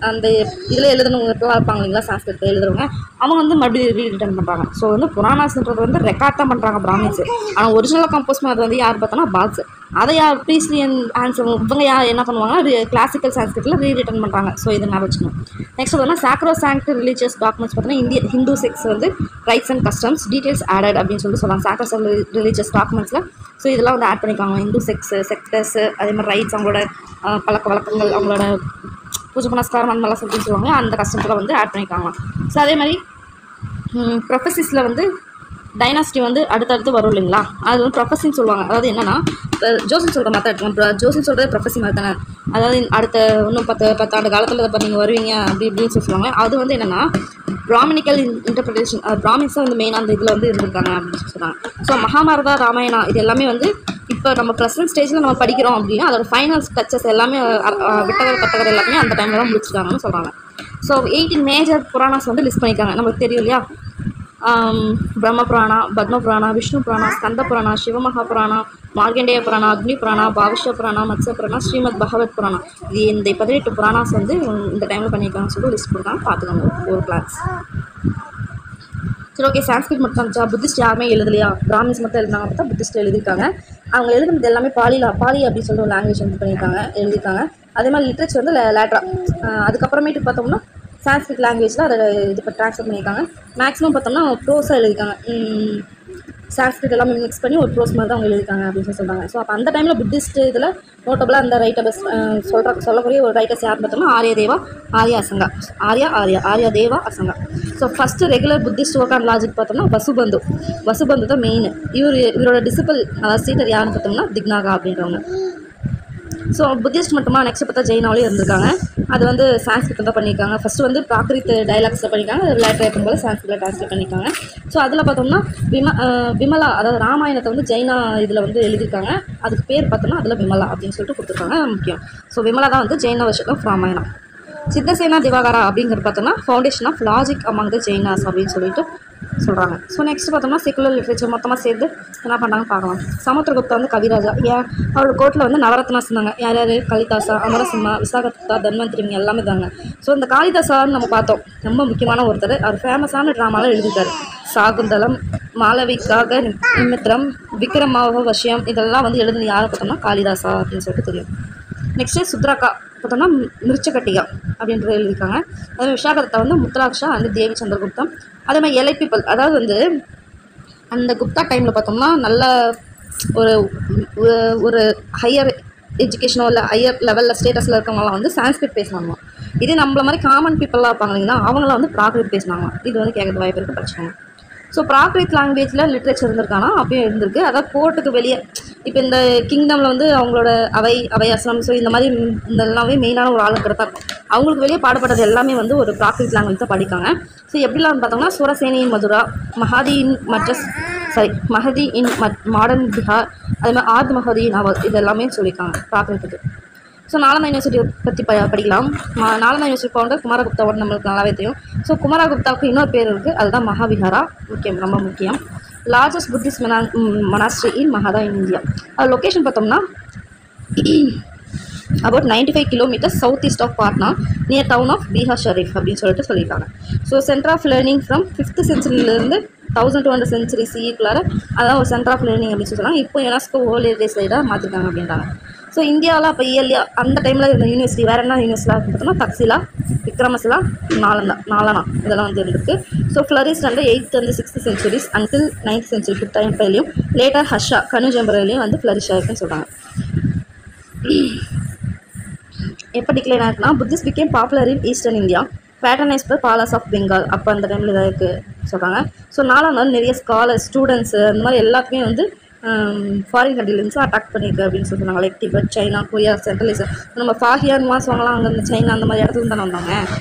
[SPEAKER 1] அந்த இதில் எழுதுனவங்கலாம் இருப்பாங்க இல்லைங்களா, சான்ஸ்கிரிட்டில் எழுதுறவங்க, அவங்க வந்து மறுபடியும் ரீரிட்டன் பண்ணுறாங்க. ஸோ வந்து புராணாஸ்ன்றது வந்து ரெக்கார்ட் தான் பண்ணுறாங்க பிராமின்ஸு. ஆனால் ஒரிஜினலாக கம்போஸ் பண்ணது வந்து யார் பார்த்தோன்னா பாட்ஸ். அதை யார் ப்ரீஸ்லி அண்ட் ஆன்சர் இவங்க யார் என்ன பண்ணுவாங்கன்னா கிளாசிக்கல் சான்ஸ்கிரிட்டில் ரீரிட்டன் பண்ணுறாங்க. ஸோ இது நான் வச்சுக்கணும். நெக்ஸ்ட் பார்த்தோன்னா சாக்ரோ சாங்க்ட் ரிலீஜியஸ் டாக்குமெண்ட்ஸ் பார்த்தோன்னா ஹிந்து செக்ஸ் வந்து rites and customs details added அப்படின்னு சொல்லிட்டு சொல்லுவாங்க சாக்ரோ ரிலீஜியஸ் டாக்குமெண்ட்ஸில். ஸோ இதெல்லாம் வந்து ஆட் பண்ணிக்காங்க. இந்து செக்டர்ஸு அதே மாதிரி ரைட்ஸ், அவங்களோட பழக்க வழக்கங்கள், அவங்களோட பூஜை புனஸ்காரம் அந்த மாதிரிலாம் சொல்லி சொல்லுவாங்க, அந்த கஸ்டம்ஸில் வந்து ஆட் பண்ணிக்காங்க. ஸோ அதே மாதிரி ப்ரொஃபஸிஸில் வந்து டைனாஸ்டி வந்து அடுத்தடுத்து வரும் இல்லைங்களா, அது வந்து ப்ரொஃபஸின்னு சொல்லுவாங்க. அதாவது என்னென்னா ஜோசின் சொல்கிற மாதிரி எடுத்துக்கலாம். ஜோசின் சொல்கிறது ப்ரொஃபஸி மாதிரி தானே. அதாவது அடுத்த இன்னும் 10 ஆண்டு காலத்தில் இப்போ நீங்கள் வருவீங்க அப்படின்னு சொல்லுவாங்க. அது வந்து என்னென்னா பிராமினிக்கல் இன்டர்பிரிட்டேஷன், பிராமின்ஸும் வந்து மெயினாக அந்த இதில் வந்து இருந்திருக்காங்க அப்படின்னு சொல்கிறாங்க. ஸோ மகாபாரதா, ராமாயணா இது எல்லாமே வந்து இப்போ நம்ம ப்ரெசன்ட் ஸ்டேஜில் நம்ம படிக்கிறோம் அப்படின்னா அதோட ஃபைனல் டச்சஸ் எல்லாமே விட்டகர் கட்டகர் எல்லாமே அந்த டைமில் தான் முடிச்சிருக்காங்கன்னு சொல்கிறாங்க. ஸோ 18 மேஜர் புராணாஸ் வந்து லிஸ்ட் பண்ணியிருக்காங்க. நமக்கு தெரியும் இல்லையா, பிரம்ம புராணா, பத்ம புராணா, விஷ்ணு புராணா, ஸ்கந்த புராணா, சிவமகா புராணா, மார்கண்டேய புராணா, அக்னி புராணா, பாவிஷ்ய புராணா, மத்ஸ்ய புராணா, ஸ்ரீமத் பகவத் புராணா. இது இந்த 18 புராணாஸ் வந்து இந்த டைமில் பண்ணியிருக்காங்கன்னு சொல்லிட்டு லிஸ்ட் கொடுத்தாங்க, பார்த்துக்கோங்க ஒரு கிளாஸ். சரி, ஓகே. சான்ஸ்கிரிட் மட்டும் இருந்துச்சா, புத்திஸ்ட் யாருமே எழுதலையா, பிராமின்ஸ் மட்டும் எழுதினாங்க பார்த்தா புத்திஸ்ட் எழுதியிருக்காங்க. அவங்க எழுதுனது எல்லாமே பாலி அப்படின்னு சொல்லிட்டு ஒரு லாங்குவேஜ் வந்து எழுதியிருக்காங்க. அதே மாதிரி லிட்ரேச்சர் வந்து லேட்டரா அதுக்கப்புறமேட்டு பார்த்தோம்னா சான்ஸ்கிரிட் லாங்குவேஜில் அதை இது இப்போ ட்ரான்ஸ்ஃபர் பண்ணியிருக்காங்க. மேக்ஸிமம் பார்த்தோம்னா ப்ரோஸாக எழுதியிருக்காங்க. சான்ஸ்கிரிட் எல்லாமே மிக்ஸ் பண்ணி ஒரு ப்ரோஸ் மாதிரி தான் அவங்க எழுதியிருக்காங்க அப்படின்னு சொல்கிறாங்க. ஸோ அப்போ அந்த டைமில் புத்திஸ்ட் இதில் நோட்டபுளாக அந்த ரைட்டர்ஸ் சொல்லக்கூடிய ஒரு ரைட்டர்ஸ் யார் பார்த்தோம்னா Arya Deva Asanga. So first regular Buddhist work and logic பார்த்தோம்னா வசுபந்து தான் மெயின். இவரோட டிசிபிள் சீட்டர் யாருன்னு பார்த்தோம்னா திக்நாகா அப்படின்றவங்க. ஸோ புத்திஸ்ட் மட்டுமா, நெக்ஸ்ட் பார்த்தா ஜெயினாவிலே இருந்திருக்காங்க. அது வந்து சான்ஸ்கிரிட் தான் பண்ணியிருக்காங்க. ஃபஸ்ட்டு வந்து பிராகிருத் டைலாக்ஸில் பண்ணியிருக்காங்க, லேட்டர் இருக்கும் போது சான்ஸ்கிரிட்டில் ட்ரான்ஸ்லேட் பண்ணியிருக்காங்க. ஸோ அதில் பார்த்தோம்னா விமலா, அதாவது ராமாயணத்தை வந்து ஜெயினா இதில் வந்து எழுதியிருக்காங்க. அதுக்கு பேர் பார்த்தோம்னா அதில் விமலா அப்படின்னு சொல்லிட்டு கொடுத்துருக்காங்க, முக்கியம். ஸோ விமலா தான் வந்து ஜெயின வெர்ஷன் ஆஃப் ராமாயணம். சித்தசேனா திவாகரா அப்படிங்கிறது பார்த்தோம்னா foundation of logic among the Jainas அப்படின்னு சொல்லிட்டு சொல்கிறாங்க. ஸோ நெக்ஸ்ட் பார்த்தோம்னா செக்குலர் லிட்ரேச்சர் மொத்தமாக சேர்ந்து என்ன பண்ணாங்கன்னு பார்க்கலாம். சமுத்திரகுப்தா வந்து கவிராஜா, அவரோட கோர்ட்டில் வந்து நவரத்னாஸ் இருந்தாங்க. யார் காளிதாசா, அமரசிம்மா, விசாகதத்தா, தன்வந்திரி எல்லாமே தாங்க. ஸோ இந்த காளிதாசான்னு நம்ம பார்த்தோம், ரொம்ப முக்கியமான ஒருத்தர். அவர் ஃபேமஸான ட்ராமாலாம் எழுதிட்டார். சாகுந்தலம், மாளவிகாக நிமித்திரம், விக்ரமாவ வசியம் இதெல்லாம் வந்து எழுதுனது யாரை பார்த்தோம்னா காளிதாசா அப்படின்னு சொல்லிட்டு தெரியும். நெக்ஸ்ட்டு சுத்ராக்கா பார்த்தோம்னா மிருச்சகட்டிகா அப்படின்றது எழுதியிருக்காங்க. அதே விசாகதத்தா வந்து முத்ராக்ஷா அண்ட் தேவி சந்திரகுப்தம். அதே மாதிரி எலை பீப்பிள், அதாவது வந்து அந்த குப்தா டைமில் பார்த்தோம்னா நல்ல ஒரு ஹையர் எஜுகேஷனோ இல்லை ஹையர் லெவலில் ஸ்டேட்டஸில் இருக்கவங்களாம் வந்து சான்ஸ்கிரிட் பேசுவாங்க. இதே நம்மள மாதிரி காமன் பீப்புளாக இருப்பாங்க இல்லைங்களா, அவங்களாம் வந்து பிராகிருத் பேசினாங்க. இது வந்து கேட்குறது வாய்ப்பு இருக்குது, படிச்சுக்கோங்க. ஸோ பிராகிருத் லாங்குவேஜில் லிட்ரேச்சர் இருந்திருக்கானா அப்பயும் இருந்திருக்கு. அதாவது கோர்ட்டுக்கு வெளியே இப்போ இந்த கிங்டமில் வந்து அவங்களோட அவையாசனம், ஸோ இந்த மாதிரி இதெல்லாமே மெயினான ஒரு ஆளுங்கிறதா இருக்கும். அவங்களுக்கு வெளியே பாடப்பட்டது எல்லாமே வந்து ஒரு பிராகிருத் லாங்குவேஜ் தான் படிக்காங்க. ஸோ எப்படிலாம் பார்த்தோம்னா சுரசேனி இன் மதுரா, மஹதி இன் மாடர்ன் பிஹார், அதே மாதிரி ஆர்த் மஹதி நாவல் இது எல்லாமே சொல்லியிருக்காங்க பிராகிருத்துக்கு. ஸோ நாலந்தா யூனிவர்சிட்டியை பற்றி படிக்கலாம். நாலந்தா யூனிவர்சிட்டி ஃபவுண்டர் குமாரகுப்தாவோட நம்மளுக்கு நல்லாவே தெரியும். ஸோ குமாரகுப்தாவுக்கு இன்னொரு பேர் இருக்குது, அதுதான் மகாவிஹாரா. முக்கியம், ரொம்ப முக்கியம். Largest Buddhist monastery in Magadha in India. அது லொக்கேஷன் பார்த்தோம்னா about 95 kilometers south east of Patna near town of Bihar Sharif அப்படின்னு சொல்லிட்டு சொல்லியிருக்காங்க. So centre of learning from 5th centuryலேருந்து 1200 century CE-க்குள்ளார அதான் ஒரு சென்டர் ஆஃப் லேர்னிங் அப்படின்னு சொல்லுவாங்க. இப்போ யுனெஸ்கோ வேர்ல்ட் ஹெரிடேஜ் சைடாக மாற்றிருக்காங்க அப்படின்றாங்க. ஸோ இந்தியாவில் அப்போ இயர்லியா அந்த டைமில் இருந்த யூனிவர்சிட்டி வேறு என்ன யூனிவர்சிட்டியாக பார்த்தோம்னா தக்சிலா, விக்ரமசிலா, நாலனா இதெல்லாம் வந்து இருந்திருக்கு. ஸோ ஃப்ளரிஸ்ட் வந்து 8th and 6th centuries until 9th century டைம்லையும் லேட்டர் ஹர்ஷா கனுஜம்பரையிலையும் வந்து ஃப்ளரிஷ் ஆகிருக்குன்னு சொல்கிறாங்க. எப்போ டிக்ளைன் ஆகிருக்குன்னா Buddhist became popular in eastern India, patronise by Palas of Bengal. அப்போ அந்த டைமில் இதாக இருக்குது சொல்கிறாங்க. ஸோ நாலாம் நிறைய ஸ்காலர் ஸ்டூடெண்ட்ஸு அந்த மாதிரி எல்லாத்துக்குமே வந்து ஃபாரின் கண்ட்ரிலேருந்து அட்டாக் பண்ணியிருக்கு அப்படின்னு சொல்கிறாங்க. Like Tibet, China, Korea, central Asia. நம்ம ஃபாஹியான் மாசவங்களாம் அங்கே இந்த சைனா அந்த மாதிரி இடத்துல தானே வந்தாங்க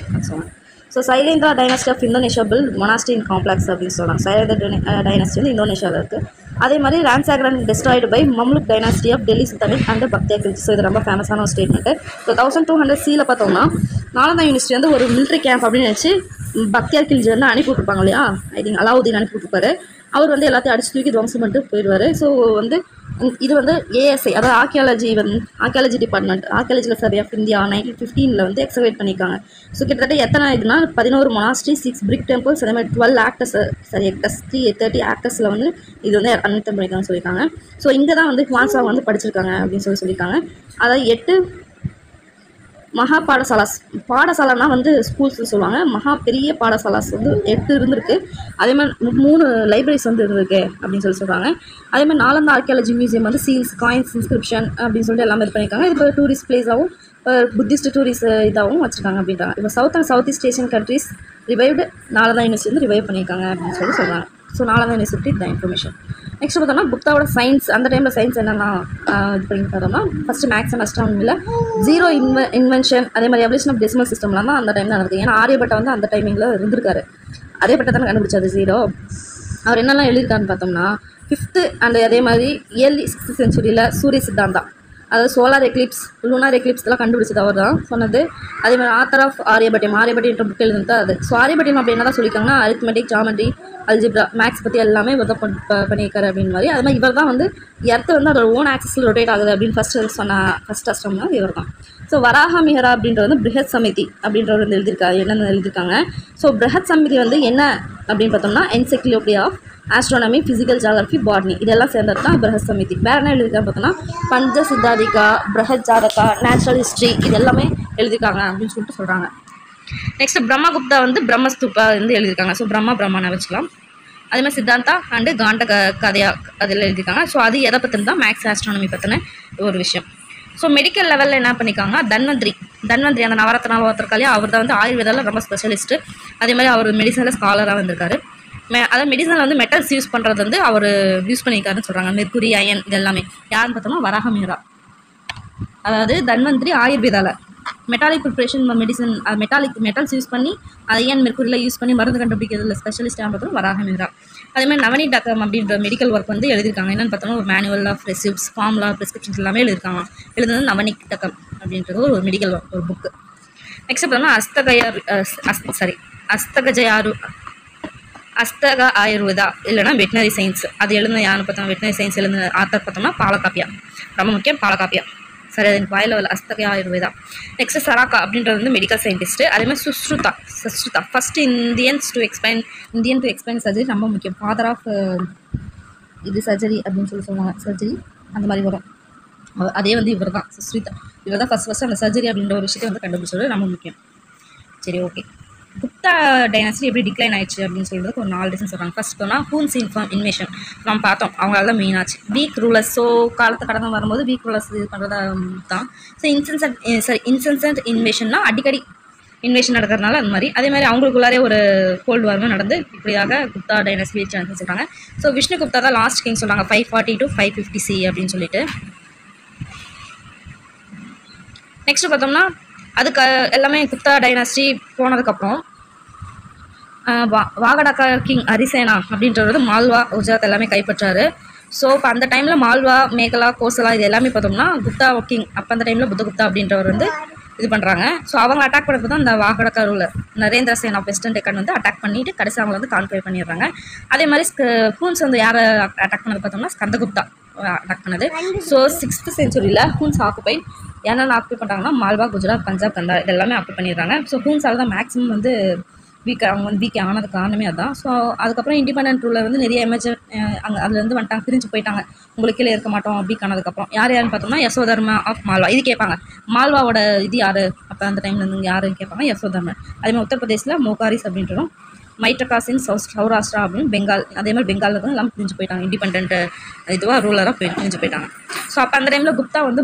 [SPEAKER 1] சொல்லுவாங்க. So Shailendra dynasty of Indonesia build monastery in complex அப்படின்னு சொல்கிறாங்க. சைலேந்திரா டைனஸ்டி வந்து இந்தோனேஷியாவில் இருக்குது. அதே மாதிரி ransacked and destroyed by Mamluk dynasty of Delhi Sultanate and Bactria Khilji. So இது ரொம்ப ஃபேமஸான ஒரு ஸ்டேட்மெண்ட்டு. ஸோ 1200 CE பார்த்தோம்னா நாலந்தா யூனிவர்சிட்டி வந்து ஒரு மிலிட்ரி கேம்ப் அப்படின்னு நினச்சி பக்தியார் கில்ஜி வந்து அனுப்பி விட்டுருப்பாங்க இல்லையா, ஐ திங்க் அலாவுதீன் அனுப்பி விட்டுருப்பாரு. அவர் வந்து எல்லாத்தையும் அடிச்சு தூக்கி துவம்சம் பண்ணிட்டு போயிடுவார். ஸோ வந்து இது வந்து ஏஎஸ்ஐ, அதாவது archaeology department, archaeological survey of India 1915 வந்து எக்ஸவேட் பண்ணியிருக்காங்க. ஸோ கிட்டத்தட்ட எத்தனை இதுனா 11 மொனாஸ்ட்ரி, 6 பிரிக் டெம்பிள்ஸ், அதே மாதிரி 12 ஆக்டர்ஸ், சரி 30 ஆக்டர்ஸில் வந்து இது வந்து அன்னித்தம் பண்ணியிருக்காங்கன்னு சொல்லியிருக்காங்க. ஸோ இங்கே தான் வந்து குவான்சா வந்து படிச்சிருக்காங்க அப்படின்னு சொல்லியிருக்காங்க. அதாவது 8 மகா பாடசாலைனா வந்து ஸ்கூல்ஸ்னு சொல்லுவாங்க. மகா பெரிய பாடசாலாஸ் வந்து 8 இருந்திருக்கு. அதே மாதிரி 3 லைப்ரரிஸ் வந்து இருந்திருக்கு அப்படின்னு சொல்கிறாங்க. அதே மாதிரி நாலந்தா ஆர்கியாலஜி மியூசியம் வந்து சீல்ஸ், காயின்ஸ், இன்ஸ்கிரிப்ஷன் அப்படின்னு சொல்லிட்டு எல்லாமே இது பண்ணியிருக்காங்க. இது இப்போ டூரிஸ்ட் பிளேஸாகவும் புத்திஸ்ட் டூரிஸ்ட் இதாகவும் வச்சுருக்காங்க அப்படின்றாங்க. இப்போ south east Asian countries revived Nalanda university வந்து ரிவைவ் பண்ணியிருக்காங்க அப்படின்னு சொல்கிறாங்க. So Nalanda university the information. Next பார்த்தோம்னா குப்தாவோட சயின்ஸ், அந்த டைமில் சயின்ஸ் என்னென்னா இது பண்ணி பார்த்தோம்னா ஃபஸ்ட்டு மேக்ஸ் அண்ட் அஸ்ட்ரானமியில் ஜீரோ இன்வென்ஷன், அதே மாதிரி எவல்யூஷன் ஆஃப் டெசிமல் சிஸ்டம்லாம் தான் அந்த டைமில் நடக்குது. ஏன்னா ஆரியபட்டா வந்து அந்த டைமிங்கில் இருந்திருக்காரு. ஆரியபட்டா தானே கண்டுபிடிச்சாரு ஜீரோ. அவர் என்னெல்லாம் எழுதியிருக்காருன்னு பார்த்தோம்னா 5th அண்ட் அதே மாதிரி இயர்லி 6th சென்ச்சுரியில் சூரிய சித்தாந்தா, அதாவது சோலார் எக்லிப்ஸ், லூனார் எக்லிப்ஸ் எல்லாம் கண்டுபிடிச்சது அவர் தான் சொன்னது. அதே மாதிரி ஆத்தர் ஆஃப் ஆரியபட்டியன்ற புக் எழுதுனது அது. ஸோ ஆரியபட்டியம் அப்படி என்ன தான் சொல்லியிருக்காங்கன்னா அரித்மெட்டிக், ஜாமெட்ரி, அல்ஜிப்ரா, மேக்ஸ் பற்றி எல்லாமே இவர் தான் பண்ணியிருக்காரு அப்படின்னு மாதிரி. அது மாதிரி இவர் தான் வந்து எர்த்து வந்து அதோட ஓன் ஆக்சஸில் ரொட்டேட் ஆகுது அப்படின்னு ஃபஸ்ட் அஸ்ட்ரம்னா இவர் தான். ஸோ வராக மிஹரா அப்படின்றது வந்து பிருஹத் சமிதி அப்படின்றவர் வந்து என்னென்ன எழுதியிருக்காங்க. ஸோ பிருஹத் சமிதி வந்து என்ன அப்படின்னு பார்த்தோம்னா encyclopaedia of astronomy, physical geography, botany இதெல்லாம் சேர்ந்தது தான் பிருஹத் சமிதி. வேறு என்ன எழுதியிருக்காங்க பார்த்தோம்னா பஞ்ச சித்தாதிகா, பிருஹத் ஜாதகா, நேச்சுரல் ஹிஸ்ட்ரி இது எல்லாமே எழுதியிருக்காங்க அப்படின்னு சொல்லிட்டு சொல்கிறாங்க. நெக்ஸ்ட் பிரம்மகுப்தா வந்து பிரம்மஸ்தூப்பா வந்து எழுதியிருக்காங்க. ஸோ பிரம்மானை வச்சுக்கலாம். அதே மாதிரி சித்தாந்தா அண்டு காண்ட கதையா அதில் எழுதியிருக்காங்க. ஸோ அது எதை பற்றினா தான் மேக்ஸ் ஆஸ்ட்ரானமி பற்றின ஒரு விஷயம். ஸோ மெடிக்கல் லெவலில் என்ன பண்ணியிருக்காங்கன்னா தன்வந்திரி அந்த நவரத்னாவை ஒருத்தருக்காலையா அவர் தான் வந்து ஆயுர்வேதாவில் ரொம்ப ஸ்பெஷலிஸ்ட்டு. அதே மாதிரி அவர் மெடிசனில் ஸ்காலராக வந்திருக்காரு. அதாவது மெடிசனில் வந்து மெட்டல்ஸ் யூஸ் பண்ணுறது வந்து அவர் யூஸ் பண்ணியிருக்காருன்னு சொல்கிறாங்க. மெர்குரி, அயன் இது எல்லாமே. யாருன்னு பார்த்தோம்னா வராக மிஹரா. அதாவது தன்வந்திரி ஆயுர்வேதாவில் metallic preparation medicine, metals use பண்ணி அயன், மெர்குரியில் யூஸ் பண்ணி மருந்து கண்டுபிடிக்கிறதுல ஸ்பெஷலிஸ்ட் பார்த்தோம் வராக மிஹரா. அதே மாதிரி நவனீத் டக்கம் அப்படின்ற மெடிக்கல் ஒர்க் வந்து எழுதியிருக்காங்க. என்னென்னு பார்த்தோம்னா ஒரு manual of receipts, formula, prescriptions எல்லாமே எழுதியிருக்காங்க. எழுதுனது நவனீத் டக்கம் அப்படின்றது ஒரு மெடிக்கல் ஒர்க், ஒரு புக்கு. நெக்ஸ்ட் பார்த்தோம்னா அஸ்தக ஆயுர்வேதா இல்லைனா வெட்டினரி சயின்ஸ் அது எழுதுன யாருன்னு பார்த்தோம்னா வெட்டினரி சயின்ஸ் எழுதுன ஆத்தர் பார்த்தோம்னா பாலகாப்பியா, ரொம்ப முக்கியம் பாலகாப்பியா. சரி, அது எனக்கு வாயில் வரல. அஸ்தக ஆயுர்வேதா. நெக்ஸ்ட் சராக்கா அப்படின்றது வந்து மெடிக்கல் சயின்டிஸ்ட். அதே மாதிரி Sushruta first Indian to explain surgery, ரொம்ப முக்கியம். ஃபாதர் ஆஃப் இது சர்ஜரி அப்படின்னு சொல்லுவாங்க. சர்ஜரி அந்த மாதிரி வரும். அதே வந்து இவர் தான் சுஸ்ருதா. இவர் தான் ஃபஸ்ட் அந்த சர்ஜரி அப்படின்ற ஒரு விஷயத்தை வந்து கண்டுபிடிச்சது, ரொம்ப முக்கியம். சரி, ஓகே. குப்தா டைனாஸ்டி எப்படி டிக்ளைன் ஆயிடுச்சு அப்படின்னு சொல்கிறதுக்கு ஒரு 4 ரீசன் சொல்கிறாங்க. ஃபர்ஸ்ட் சொன்னால் ஹூன்ஸ் இன்வேஷன் நம்ம பார்த்தோம், அவங்களால தான் மெயின் ஆச்சு. வீக் ரூலர்ஸ், ஸோ காலத்தை கடந்து வரும்போது வீக் ரூலர்ஸ் இது பண்ணுறதா தான். ஸோ இன்சென்சன்ட் இன்வேஷன்னா அடிக்கடி இன்வேஷன் நடக்கிறதுனால அந்த மாதிரி. அதே மாதிரி அவங்களுக்குள்ளாரே ஒரு கோல்டு வார்மே நடந்து இப்படியாக குப்தா டைனாஸ்டி வீழ்ச்சி சொல்கிறாங்க. ஸோ விஷ்ணு குப்தா தான் லாஸ்ட் கிங் சொல்கிறாங்க, 540 to 550 CE அப்படின்னு சொல்லிட்டு. நெக்ஸ்ட் பார்த்தோம்னா அதுக்கு எல்லாமே குப்தா டைனாஸ்டி போனதுக்கப்புறம் வாகடக்கா கிங் ஹரிசேனா அப்படின்றது மால்வா, குஜராத் எல்லாமே கைப்பற்றாரு. ஸோ இப்போ அந்த டைமில் மால்வா, மேகலா, கோசலா இது எல்லாமே பார்த்தோம்னா குப்தா கிங் அப்போ அந்த டைமில் புத்தகுப்தா அப்படின்றவர் வந்து இது பண்ணுறாங்க. ஸோ அவங்க அட்டாக் பண்ணுறது தான் அந்த Vakataka ruler Narendra Sen of western Deccan வந்து அட்டாக் பண்ணிவிட்டு கடைசி அவங்களை வந்து கான்ஃபை பண்ணிடுறாங்க. அதே மாதிரி ஹூன்ஸ் வந்து யாரை அட்டாக் பண்ணது பார்த்தோம்னா ஸ்கந்தகுப்தா அட்டாக் பண்ணது. ஸோ 6th சென்ச்சுரியில் ஹூன்ஸ் ஆக்குப்பை என்னென்ன ஆக்குப்பை பண்ணுறாங்கன்னா மால்வா, குஜராத், பஞ்சாப், கந்தார் இது எல்லாமே ஆக்குப்பை பண்ணிடுறாங்க. ஸோ ஹூன்ஸால் தான் மேக்ஸிமம் வந்து அவங்க வந்து வீக் ஆனது காரணமே அதுதான். ஸோ அதுக்கப்புறம் இண்டிபெண்டன்ட் ரூலில் வந்து நிறைய அங்கே அதுலேருந்து வந்துட்டாங்க, பிரிஞ்சு போயிட்டாங்க. உங்களுக்கு கீழே இருக்க மாட்டோம் வீக் ஆனதுக்கப்புறம். யாருன்னு பார்த்தோம்னா யசோதர்மா ஆஃப் மால்வா. இது கேட்பாங்க, மால்வாவோட இது யார் அப்போ அந்த டைமில் இருந்து யாருன்னு கேட்பாங்க, யசோதர்மன். அதேமாதிரி உத்தரப்பிரதேசில் மோகாரிஸ் அப்படின்றோம், மைட்டகாஸ் இன் சௌராஷ்டிரா அப்படின்னு பெங்கால். அதே மாதிரி பெங்காலில் தான் எல்லாம் பிரிஞ்சு போயிட்டாங்க, இண்டிபெண்ட் இதுவாக ரூலராக பிரிஞ்சு போயிட்டாங்க. ஸோ அப்போ அந்த டைமில் குப்தா வந்து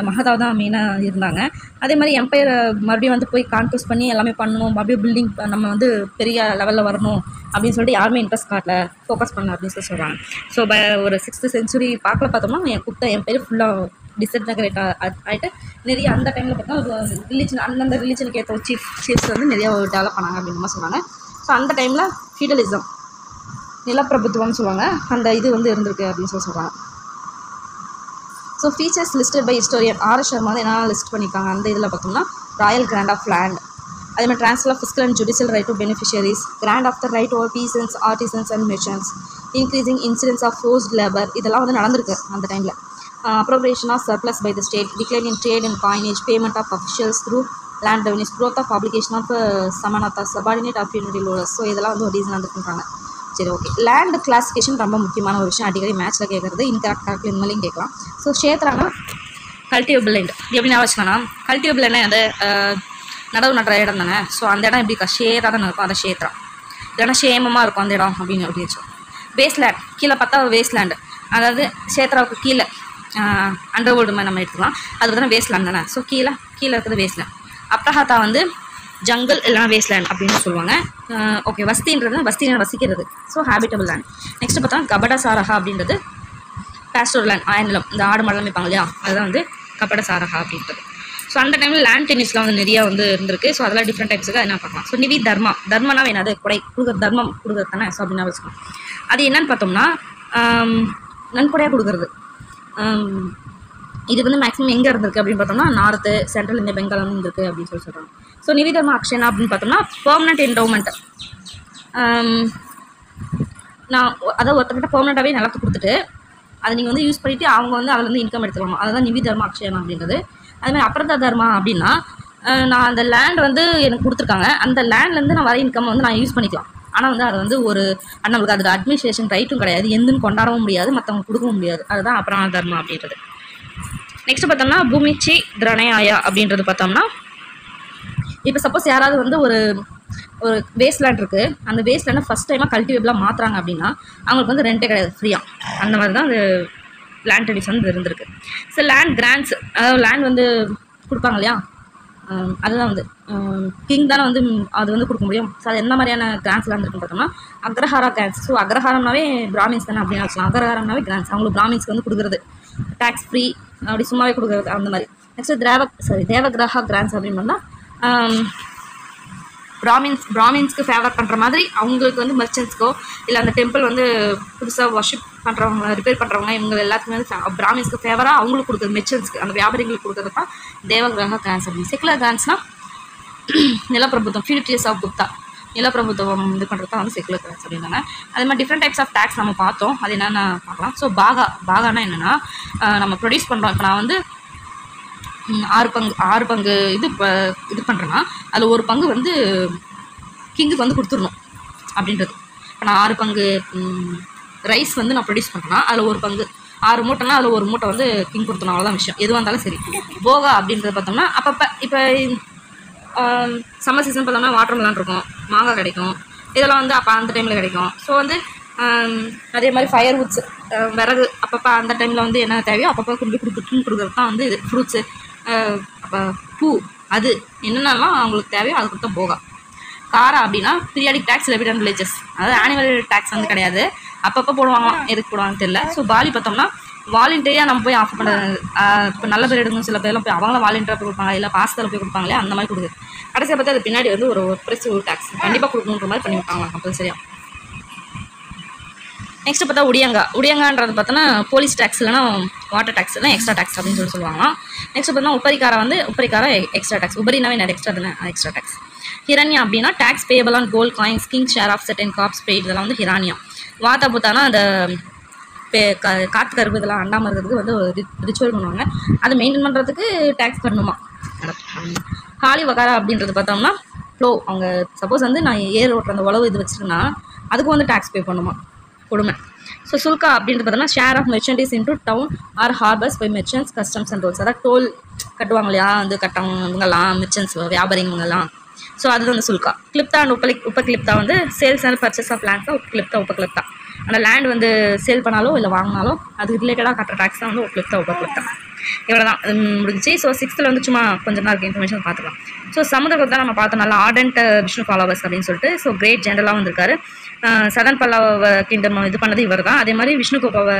[SPEAKER 1] மகதா தான் மெயினாக இருந்தாங்க. அதே மாதிரி எம்பையர் மறுபடியும் வந்து போய் கான்கோஸ் பண்ணி எல்லாமே பண்ணணும், மறுபடியும் பில்டிங் நம்ம வந்து பெரிய லெவலில் வரணும் அப்படின்னு சொல்லிட்டு யாருமே இன்ட்ரெஸ்ட் காட்டல, ஃபோக்கஸ் பண்ணல அப்படின்னு சொல்லி சொல்கிறாங்க. ஸோ ஒரு 6th சென்ச்சுரி பார்க்கல பார்த்தோம்னா குப்தா எம்பையர் ஃபுல்லாக டிஸ்இன்டகிரேட் ஆகிட்டு நிறைய அந்த டைமில் பார்த்தா ஒரு ரிலீஜன் அந்தந்த ரிலீஜனுக்கு ஏற்ற சீஃப்ஸ் வந்து நிறைய டெவலப் பண்ணாங்க அப்படின்னு சொல்கிறாங்க. ஸோ அந்த டைமில் ஃபீடலிசம் நிலப்பிரபுத்துவம்னு சொல்லுவாங்க, அந்த இது வந்து இருந்திருக்கு அப்படின்னு சொல்கிறாங்க. So features listed by historian R Sharma வந்து என்ன லிஸ்ட் பண்ணியிருக்காங்க அந்த இதில் பார்த்தோம்னா ராயல் கிராண்ட் ஆஃப் லேண்ட், அதே மாதிரி transfer of fiscal and judicial right to beneficiaries, grant of the right over peasants artisans and merchants, increasing incidence of forced labour, இதெல்லாம் வந்து நடந்திருக்கு அந்த டைமில். Appropriation of surplus by the state, decline in trade and coinage, payment of officials through land revenues, growth of application of samanta subordinate of unity loaders. So இதெல்லாம் வந்து ஒரு reason வந்துருக்குறாங்க. சரி, okay. Land classification ரொம்ப முக்கியமான ஒரு விஷயம், அடிக்கடி மேட்ச்சில் கேட்குறது, இன்கரெக்ட் கரெக்ட் இந்த மாதிரியும் கேட்கலாம். ஸோ ஷேத்ரானா கல்டிவேபிள் லேண்ட் எப்படின்னா வச்சுக்கோன்னா, கல்டிவேபிள் லேண்ட் அந்த நடவு நடுற இடம் தானே. ஸோ அந்த இடம் எப்படி ஷேராக தானே இருக்கும், அதை ஷேத்ரா. இல்லைன்னா ஷேமமாக இருக்கும் அந்த இடம் அப்படின்னு அப்படி வச்சோம். வேஸ்ட்லேண்ட் கீழே பார்த்தா வேஸ்ட்லேண்டு, அதாவது ஷேத்ராவுக்கு கீழே அண்டர் வேர்ல்டு மாதிரி நம்ம எடுத்துக்கலாம், அது பார்த்தா வேஸ்ட்லேண்ட் தானே. ஸோ கீழே இருக்கிறது வேஸ்ட்லேண்ட். அப்ரஹாத்தா வந்து ஜங்கல் இல்லைனா வேஸ்ட்லேண்ட் அப்படின்னு சொல்லுவாங்க. ஓகே, வஸ்தின்றது வஸ்தினை வசிக்கிறது, ஸோ ஹேபிட்டபிள் லேண்ட். நெக்ஸ்ட்டு பார்த்தா கபட சாரஹா அப்படின்றது பேஸ்டோர் லேண்ட், ஆயநிலம், இந்த ஆடு மாடெல்லாம் வைப்பாங்க இல்லையா, அதுதான் வந்து கபட சாரஹா அப்படின்றது. ஸோ அந்த டைமில் லேண்ட் டென்னிஸ்லாம் வந்து நிறையா வந்து இருந்திருக்கு. ஸோ அதெல்லாம் டிஃப்ரெண்ட் டைப்ஸுக்கு என்ன பார்க்கலாம். ஸோ நிவி தர்மனா வேணும், அது கொடை கொடுக்குற தர்மம் கொடுக்குறது தானே. ஸோ அப்படின்னா வச்சுக்கோங்க. அது என்னன்னு பார்த்தோம்னா நன்கொடையாக கொடுக்குறது. இது வந்து மேக்ஸிமம் எங்கே இருந்திருக்கு அப்படின்னு பார்த்தோம்னா நார்த்து சென்ட்ரல் இந்தியா பெங்கால் இருந்திருக்கு அப்படின்னு சொல்கிறாங்க. ஸோ நிவி தர்ம அக்ஷனா அப்படின்னு பார்த்தோம்னா பெர்மனெண்ட் என்டோமெண்ட். நான் அதை ஒருத்தர்கிட்ட பெர்மனெண்ட்டாகவே நிலத்தை கொடுத்துட்டு அதை நீங்கள் வந்து யூஸ் பண்ணிவிட்டு அவங்க வந்து அதில் வந்து இன்கம் எடுத்துக்கணும், அதுதான் நிவி தர்ம அக்ஷனா அப்படின்றது. அதுமாதிரி அப்ரதா தர்மா அப்படின்னா நான் அந்த லேண்ட் வந்து எனக்கு கொடுத்துருக்காங்க, அந்த லேண்ட்லேருந்து நான் வர இன்கம் வந்து நான் யூஸ் பண்ணிக்கலாம். ஆனால் வந்து அது வந்து ஒரு நம்மளுக்கு அதுக்கு அட்மினிஸ்ட்ரேஷன் ரைட்டும் கிடையாது, எந்துன்னு கொண்டாடவும் முடியாது, மற்றவங்க கொடுக்கவும் முடியாது. அதுதான் அப்ரதா தர்மா அப்படின்றது. நெக்ஸ்ட் பார்த்தோம்னா பூமிச்சி திரணயாயா அப்படின்றது பார்த்தோம்னா, இப்போ சப்போஸ் யாராவது வந்து ஒரு வேஸ்ட் லேண்ட் இருக்குது, அந்த வேஸ்ட் லேண்டை ஃபஸ்ட் டைமாக கல்டிவேபிளாக மாற்றுறாங்க அப்படின்னா அவங்களுக்கு வந்து ரெண்டே கிடையாது, ஃப்ரீயாக. அந்த மாதிரி தான் அது லேண்ட் டெனிஸ் வந்து இருந்திருக்கு. ஸோ லேண்ட் கிராண்ட்ஸ், அதாவது லேண்ட் வந்து கொடுப்பாங்க இல்லையா, அதுதான் வந்து கிங் தானே வந்து அது வந்து கொடுக்க முடியும். ஸோ அது என்ன மாதிரியான கிராண்ட்ஸ் லேண்ட் இருக்குன்னு பார்த்தோம்னா அக்ரஹாரா கிராண்ட்ஸ். ஸோ அக்ரஹாரம்னாவே பிராமின்ஸ் தானே அப்படின்னு வச்சுக்கலாம். அக்ரஹாரம்னாவே கிராண்ட்ஸ், அவங்களுக்கு பிராமின்ஸ்க்கு வந்து கொடுக்குறது, டேக்ஸ் ஃப்ரீ அப்படி சும்மாவே கொடுக்குறது அந்த மாதிரி. நெக்ஸ்ட்டு தேவகிரஹா கிராண்ட்ஸ் அப்படின்னு பண்ணால் பிராமின்ஸ்க்கு ஃபேவர் பண்ணுற மாதிரி அவங்களுக்கு வந்து மெர்ச்சன்ட்ஸ்க்கோ இல்லை அந்த டெம்பிள் வந்து புதுசாக வர்ஷிப் பண்ணுறவங்க ரிப்பேர் பண்ணுறவங்க இவங்க எல்லாத்துக்குமே வந்து பிராமின்ஸ்க்கு ஃபேவராக அவங்களுக்கு கொடுக்குறது, மெர்ச்சன்ட்ஸ்க்கு அந்த வியாபாரிகளுக்கு கொடுக்குறது தான் தேவகிரஹா கிராண்ட்ஸ் அப்படின்னு. செக்குலர் கிராண்ட்ஸ்னால் நிலப்பிரபுத்துவம், ஃபியூட்டியஸ் ஆஃப் குப்தா, நிலப்பிரபுத்துவம் இது பண்ணுறது தான் வந்து செக்குலர் கிராண்ட்ஸ் அப்படின்னாங்க. அதே மாதிரி டிஃப்ரெண்ட் டைப்ஸ் ஆஃப் டேக்ஸ் நம்ம பார்த்தோம், அது என்னென்னு பார்க்கலாம். ஸோ பாகானா என்னென்னா நம்ம ப்ரொடியூஸ் பண்ணுறோம். இப்போ நான் வந்து 6 பங்கு இது பண்ணுறேன்னா அதில் ஒரு பங்கு வந்து கிங்குக்கு வந்து கொடுத்துடணும் அப்படின்றது. இப்போ நான் 6 பங்கு ரைஸ் வந்து நான் ப்ரொடியூஸ் பண்ணுறேன்னா அதில் ஒரு பங்கு 6 மூட்டைனா அதில் ஒரு மூட்டை வந்து கிங் கொடுத்துடணும், அவ்வளோதான் விஷயம். எதுவாக இருந்தாலும் சரி. போகா அப்படின்றது பார்த்தோம்னா அப்பப்போ இப்போ சம்மர் சீசன் பார்த்தோம்னா வாட்டர் மெலன் இருக்கும், மாங்காய் கிடைக்கும், இதெல்லாம் வந்து அப்போ அந்த டைமில் கிடைக்கும். ஸோ வந்து அதே மாதிரி ஃபயர் வுட்ஸ், விறகு அப்பப்போ அந்த டைமில் வந்து என்ன தேவையோ அப்பப்போ கொண்டு கொடுக்குறது தான் வந்து இது ஃப்ரூட்ஸு, அப்போ பூ, அது என்னென்னலாம் அவங்களுக்கு தேவையோ அது கொடுத்தா போகா. காரா அப்படின்னா periodic tax levied and villages, அதாவது ஆனுவல் டேக்ஸ் வந்து கிடையாது, அப்பப்போ போடுவாங்களாம், எதுக்கு போடுவாங்கன்னு தெரியல. ஸோ பாலி பார்த்தோம்னா வாலண்டியராக நம்ம போய் ஆஃபர் பண்ணுறது. இப்போ நல்ல பேர் எடுக்கணும், சில பேர்லாம் போய் அவங்களாம் வாலண்டியராக போய் கொடுப்பாங்க, இல்லை பாஸ்தாவில் போய் கொடுப்பாங்களே அந்த மாதிரி கொடுக்குது. கடைசியாக பார்த்தா அது பின்னாடி வந்து ஒரு ப்ரெஸ் டேக்ஸ் கண்டிப்பாக கொடுக்கணுன்ற மாதிரி பண்ணி விட்டாங்க கம்பல்சரியாக. நெக்ஸ்ட்டு பார்த்தா உடியங்கான்றது பார்த்தோன்னா போலீஸ் டேக்ஸ் இல்லைனா வாட்டர் டேக்ஸ் இல்லைனா எக்ஸ்ட்ரா டேக்ஸ் அப்படின்னு சொல்லுவாங்க. நெக்ஸ்ட் பார்த்தா உப்பரிக்காரா எக்ஸ்ட்ரா டேக்ஸ், உபரினாவே நிறைய எக்ஸ்ட்ரா தானே எக்ஸ்ட்ரா டேக்ஸ். ஹிரண்யா அப்படின்னா tax payable on gold coins, king share of set and crops paid, இதெல்லாம் வந்து ஹிரானியா. வாத்தா புத்தானா அந்த காற்று கருப்பு இதெல்லாம் அண்டாமல் இருக்கிறதுக்கு வந்து ரிச்சுவல் பண்ணுவாங்க, அதை மெயின்டைன் பண்ணுறதுக்கு டேக்ஸ் பண்ணணுமா. ஹாலி வகாரா அப்படின்றது பார்த்தோம்னா ஃப்ளோ, அவங்க சப்போஸ் வந்து நான் ஏர் ஓட்டுற அந்த உழவு இது வச்சுருன்னா அதுக்கு வந்து டேக்ஸ் பே பண்ணுமா, கொடுமை. ஸோ சுல்கா அப்படின்றது பார்த்தோம்னா share of merchandise into town or harbours by merchants customs and tolls, அதாவது டோல் கட்டுவாங்க இல்லையா, வந்து கட்டவங்கலாம் மெர்ச்சன்ட்ஸ் வியாபாரிங்கலாம். ஸோ அதுதான் வந்து சுல்கா. கிளிப்தா அண்ட் உப்பகிளிப்தா வந்து sales and purchase of lands தான் உப்பகிளிப்தா. அந்த லேண்ட் வந்து சேல் பண்ணாலோ இல்லை வாங்கினாலோ அதுக்கு ரிலேட்டடாக கட்டுற டேக்ஸ் தான் வந்து உப்பகிளிப்தா. இவ்வளோ தான் முடிஞ்சிச்சு. ஸோ 6th வந்து சும்மா கொஞ்சம் தான் இன்ஃபர்மேஷன் பார்த்துக்கலாம். ஸோ சமுதிரகுப்தா தான் நம்ம பார்த்தோம், நல்லா ஆர்டன்ட் விஷ்ணு ஃபாலோவர்ஸ் அப்படின்னு சொல்லிட்டு. ஸோ கிரேட் ஜெனரலாக வந்திருக்காரு. சதன் பல்லவ கிங்டம் இது பண்ணது இவர் தான். அதே மாதிரி விஷ்ணு கோபாவை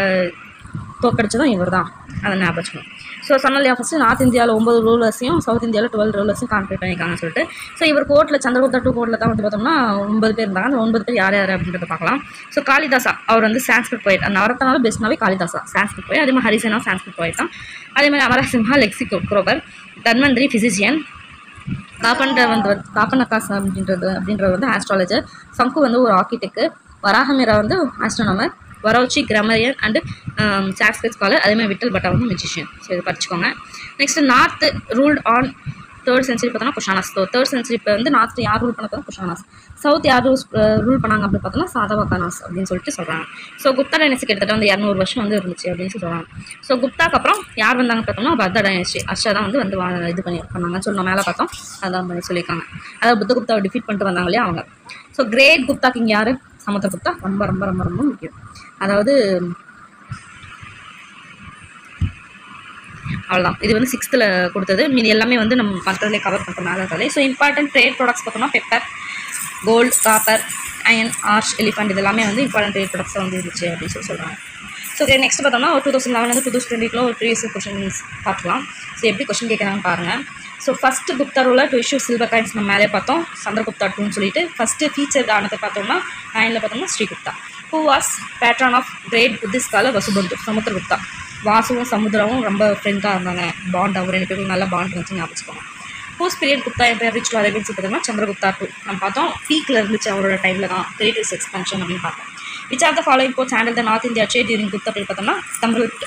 [SPEAKER 1] தோக்கடிச்சதும் இவர் தான். அதை ஞாபகம் வச்சுக்கணும். ஸோ சொன்னோம் இல்லையா, ஃபஸ்ட்டு நார்த் இந்தியாவில் 9 ரூலர்ஸையும் சவுத் இந்தியாவில் 12 ரூலர்ஸையும் கான்ஃபிகர் பண்ணியிருக்காங்கன்னு சொல்லிட்டு. ஸோ இவர் கோர்ட்டில் சந்திரகுப்தா 2 கோர்ட்டில் தான் வந்து பார்த்தோம்னா 9 பேர் இருந்தாங்க. அந்த 9 பேர் யார் யார் அப்படின்றத பார்க்கலாம். ஸோ காளிதாசா அவர் வந்து சான்ஸ்கிரிட் போயிட், அந்த நவரத்னால பெஸ்ட்னாவே காளிதாசா சான்ஸ்கிரிட் போய். அதே மாதிரி ஹரிசேனா சான்ஸ்கிரிட் போயிட் தான். அதே மாதிரி அமரசிம்ஹா லெக்சிக்ரோபர், தன்வந்திரி ஃபிசிஷியன், காப்பனகாஸ் அப்படின்றது வந்து ஆஸ்ட்ராலஜர், சங்கு வந்து ஒரு ஆர்கிடெக்ட், வராகமீரா வந்து ஆஸ்ட்ரோனமர், வரௌச்சி கிராமரியன் அண்டு சான்ஸ்கிரிட் ஸ்காலர், அதேமாதிரி விட்டல் பட்டா வந்து மியூசிஷியன். ஸோ இதை படிச்சுக்கோங்க. Next north ruled on 3rd century பார்த்தோன்னா குஷானாஸ். 3rd century இப்போ வந்து நார்த் யார் ரூல் பண்ண குஷானாஸ், சவுத் யார் ரூல் பண்ணாங்க அப்படின்னு பார்த்தோம்னா சாதவாகனாஸ் அப்படின்னு சொல்லிட்டு சொல்கிறாங்க. ஸோ குப்தா டைனஸ்டி கிட்டத்தட்ட வந்து 200 வருஷம் வந்து இருந்துச்சு அப்படின்னு சொல்கிறாங்க. ஸோ குப்தாக்கு அப்புறம் யார் வந்தாங்கன்னு பார்த்தோம்னா பர்தா டைனஸ்டி, அர்ஷா தான் வந்து இது பண்ணாங்கன்னு சொல்லி நம்ம மேலே பார்த்தோம். அதான் பண்ணி சொல்லியிருக்காங்க. அதாவது புத்தகுப்தாவை டிஃபீட் பண்ணிட்டு வந்தாங்க இல்லையா அவங்க. ஸோ கிரேட் குப்தா கிங் யார், சமுத்திரகுப்தா. ரொம்ப ரொம்ப ரொம்ப ரொம்ப முக்கியம். அதாவது அவ்வளோதான். இது வந்து 6th கொடுத்தது. மீது எல்லாமே வந்து நம்ம மற்றதுலேயே கவர் பண்ணுறோம் மேலே இருக்காது. ஸோ இம்பார்ட்டன்ட் ட்ரேட் ப்ராடக்ட்ஸ் பார்த்தோம்னா pepper, gold, copper, iron, horse, elephant இது எல்லாமே வந்து இம்பார்ட்டன்ட் ட்ரேட் ப்ராடக்ட்ஸாக வந்து இருந்துச்சு அப்படின்னு சொல்கிறாங்க. ஸோ நெக்ஸ்ட் பார்த்தோம்னா 2011 2020 ஒரு ப்ரீவியஸ் கொஷின்ஸ் பார்க்கலாம். ஸோ எப்படி கொஷின் கேட்குறாங்கன்னு பாருங்கள். So first Gupta ruler to issue silver coins நம்ம மேலே பார்த்தோம், சந்திரகுப்தா 2ன்னு சொல்லிட்டு. ஃபஸ்ட்டு ஃபீச்சர் தானத்தை பார்த்தோம்னா 9ல் பார்த்தோம்னா Srigupta. Who was patron of great Buddhist scholar Vasubandhu, Samudragupta. வாசுவும் சமுத்திரமும் ரொம்ப ஃப்ரெண்டாக இருந்தாங்க, பாண்ட், அவங்க 2 பேருக்கும் நல்ல பாண்ட் வந்து ஞாபகம். Whose period Gupta empire reach to Arabians பார்த்தோம்னா சந்திரகுப்தா 2 நம்ம பார்த்தோம். பீக்கில் இருந்துச்சு அவரோட டைமில் தான் டெரிட்டரிஸ் எக்ஸ்பென்ஷன் அப்படின்னு பார்த்தோம். Which are the following ports handle the north India trade during Gupta அப்படின்னு பார்த்தோம்னா தம்பிள்ட்,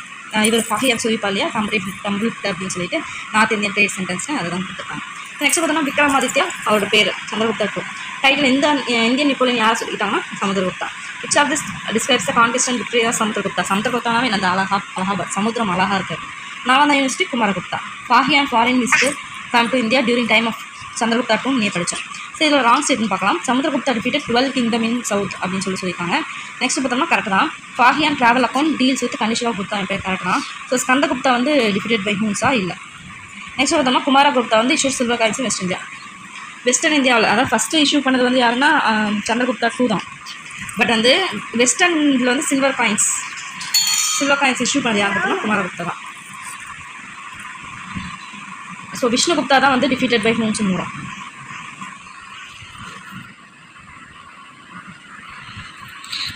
[SPEAKER 1] இவர் ஃபாஹியார் சொல்லிப்பா இல்லையா, தம்பிள்ட் அப்படின்னு சொல்லிட்டு நார்த் இந்தியன் ட்ரேட் சென்டென்ஸ்னு அதை தான் கொடுத்துருக்காங்க. நெக்ஸ்ட் பார்த்தோம்னா விக்ரமாதித்யா, அவரோட பேர் சந்திரகுப்தா 2. டைட்டில் இந்தியன் நெப்போலியன் யார் சொல்லிட்டாங்கன்னா Samudragupta. Which of this describes the conquest and victory of Samudragupta. சமுத்திரகுப்தாவே அந்த அலகாபாத் சமுத்திரம் அழகாக இருக்குது. Nalanda university Kumaragupta. Fahien foreign visitor come to India during time of Chandragupta 2 நீ படித்தோம். ஸோ இதில் ராங் ஸ்டேட்மெண்ட் பார்க்கலாம். Samudragupta defeated 12 kingdom in south அப்படின்னு சொல்லியிருக்காங்க. நெக்ஸ்ட் பார்த்தோம்னா கரெக்ட் தான். Fahien travel account deals with condition of Gupta பேர் கரெக்ட் தான். ஸோ ஸ்கந்தகுப்தா வந்து டிஃபீட்டட் பை ஹூன்ஸா இல்லை. நெக்ஸ்ட் பார்த்தோம்னா குமாரகுப்தா வந்து issue silver coins west India. Western இந்தியாவில் அதாவது ஃபஸ்ட்டு இஷ்யூ பண்ணது வந்து யாருன்னா சந்திரகுப்தா 2 தான். பட் வந்து வெஸ்டர்னில் வந்து சில்வர் காயின்ஸ் இஷ்யூ பண்ணது யார் பார்த்தோம்னா குமாரகுப்தா தான். ஸோ விஷ்ணுகுப்தா தான் வந்து டிஃபீட்டட் பை ஹூன்ஸ் மூலம்.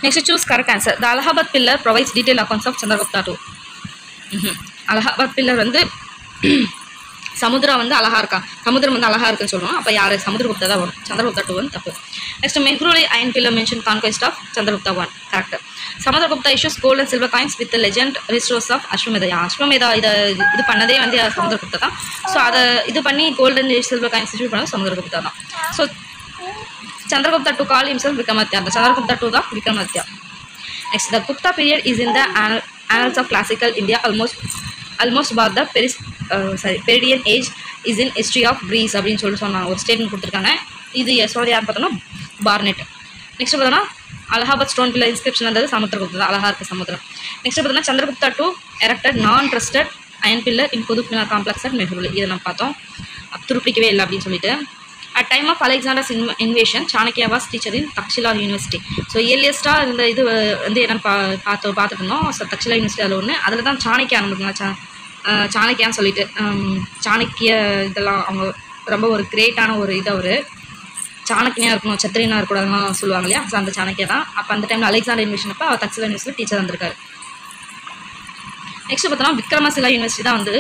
[SPEAKER 1] Next choose correct answer. The Allahabad pillar provides detail accounts of Chandragupta 2. Allahabad pillar வந்து சமுத்திரம் வந்து அழகாக இருக்கா, சமுத்திரம் வந்து அழகாக இருக்குன்னு சொல்லுவோம். அப்போ யார், சமுத்திரகுப்தா தான் வரும். சந்திரகுப்தா 2 வந்து தப்பு. Next Mehrauli iron pillar mention conquest of Chandragupta 1 correct. Samudragupta issues gold and silver coins with legend restores of Ashvamedha. Ashvamedha இது பண்ணதே வந்து சமுத்திரகுப்தா தான். ஸோ அதை இது பண்ணி gold and silver coins issue பண்ணது சமுத்திரகுப்தா தான். So Chandragupta 2 call himself Vikramaditya. அந்த சந்திரகுப்தா 2 தான் Vikramaditya. Next the Gupta period is in the annals of classical India almost about the Peridian age is in history of Greece அப்படின்னு சொன்னாங்க. ஒரு ஸ்டேட்மெண்ட் கொடுத்துருக்காங்க. இது யார் பார்த்தோம்னா பார்னெட். நெக்ஸ்ட் பார்த்தோம்னா அலகாபாத் ஸ்டோன் பில்லர் இன்ஸ்கிரிப்ஷன் வந்தது சமுத்திரகுப்தா தான், அழகாக இருக்குது சமுத்திரம். நெக்ஸ்ட் பார்த்தோம்னா Chandragupta 2 erected non rusted iron pillar in Qutub Minar complex at Mehrauli. இதை நம்ம பார்த்தோம். துருப்பிக்கவே இல்லை அப்படின்னு சொல்லிட்டு. At time of Alexander's invasion Chanakya was teacher in Takshila university. So இயர்லியஸ்ட்டாக இந்த இது வந்து என்னென்னு பார்த்துட்டு இருந்தோம். ஸோ தக்ஷிலா யூனிவர்சிட்டி அதில் ஒன்று. அதில் தான் சாணக்கியா ஆரம்பிக்கலாம். சாணக்கியான்னு சொல்லிட்டு சாணக்கிய இதெல்லாம் அவங்க ரொம்ப ஒரு கிரேட்டான ஒரு இது. அவர் சாணக்கியனாக இருக்கணும், சத்திரியனாக இருக்கக்கூடாதுலாம் சொல்லுவாங்க இல்லையா. ஸோ அந்த சாணக்கியா தான். அப்போ அந்த டைமில் அலெக்சாண்டர் இன்வேஷன் அப்போ அவர் தக்ஷிலா யூனிவர்சிட்டி டீச்சர் வந்திருக்காரு. நெக்ஸ்ட் பார்த்தோம்னா விக்ரமசிலா யூனிவர்சிட்டி தான் வந்து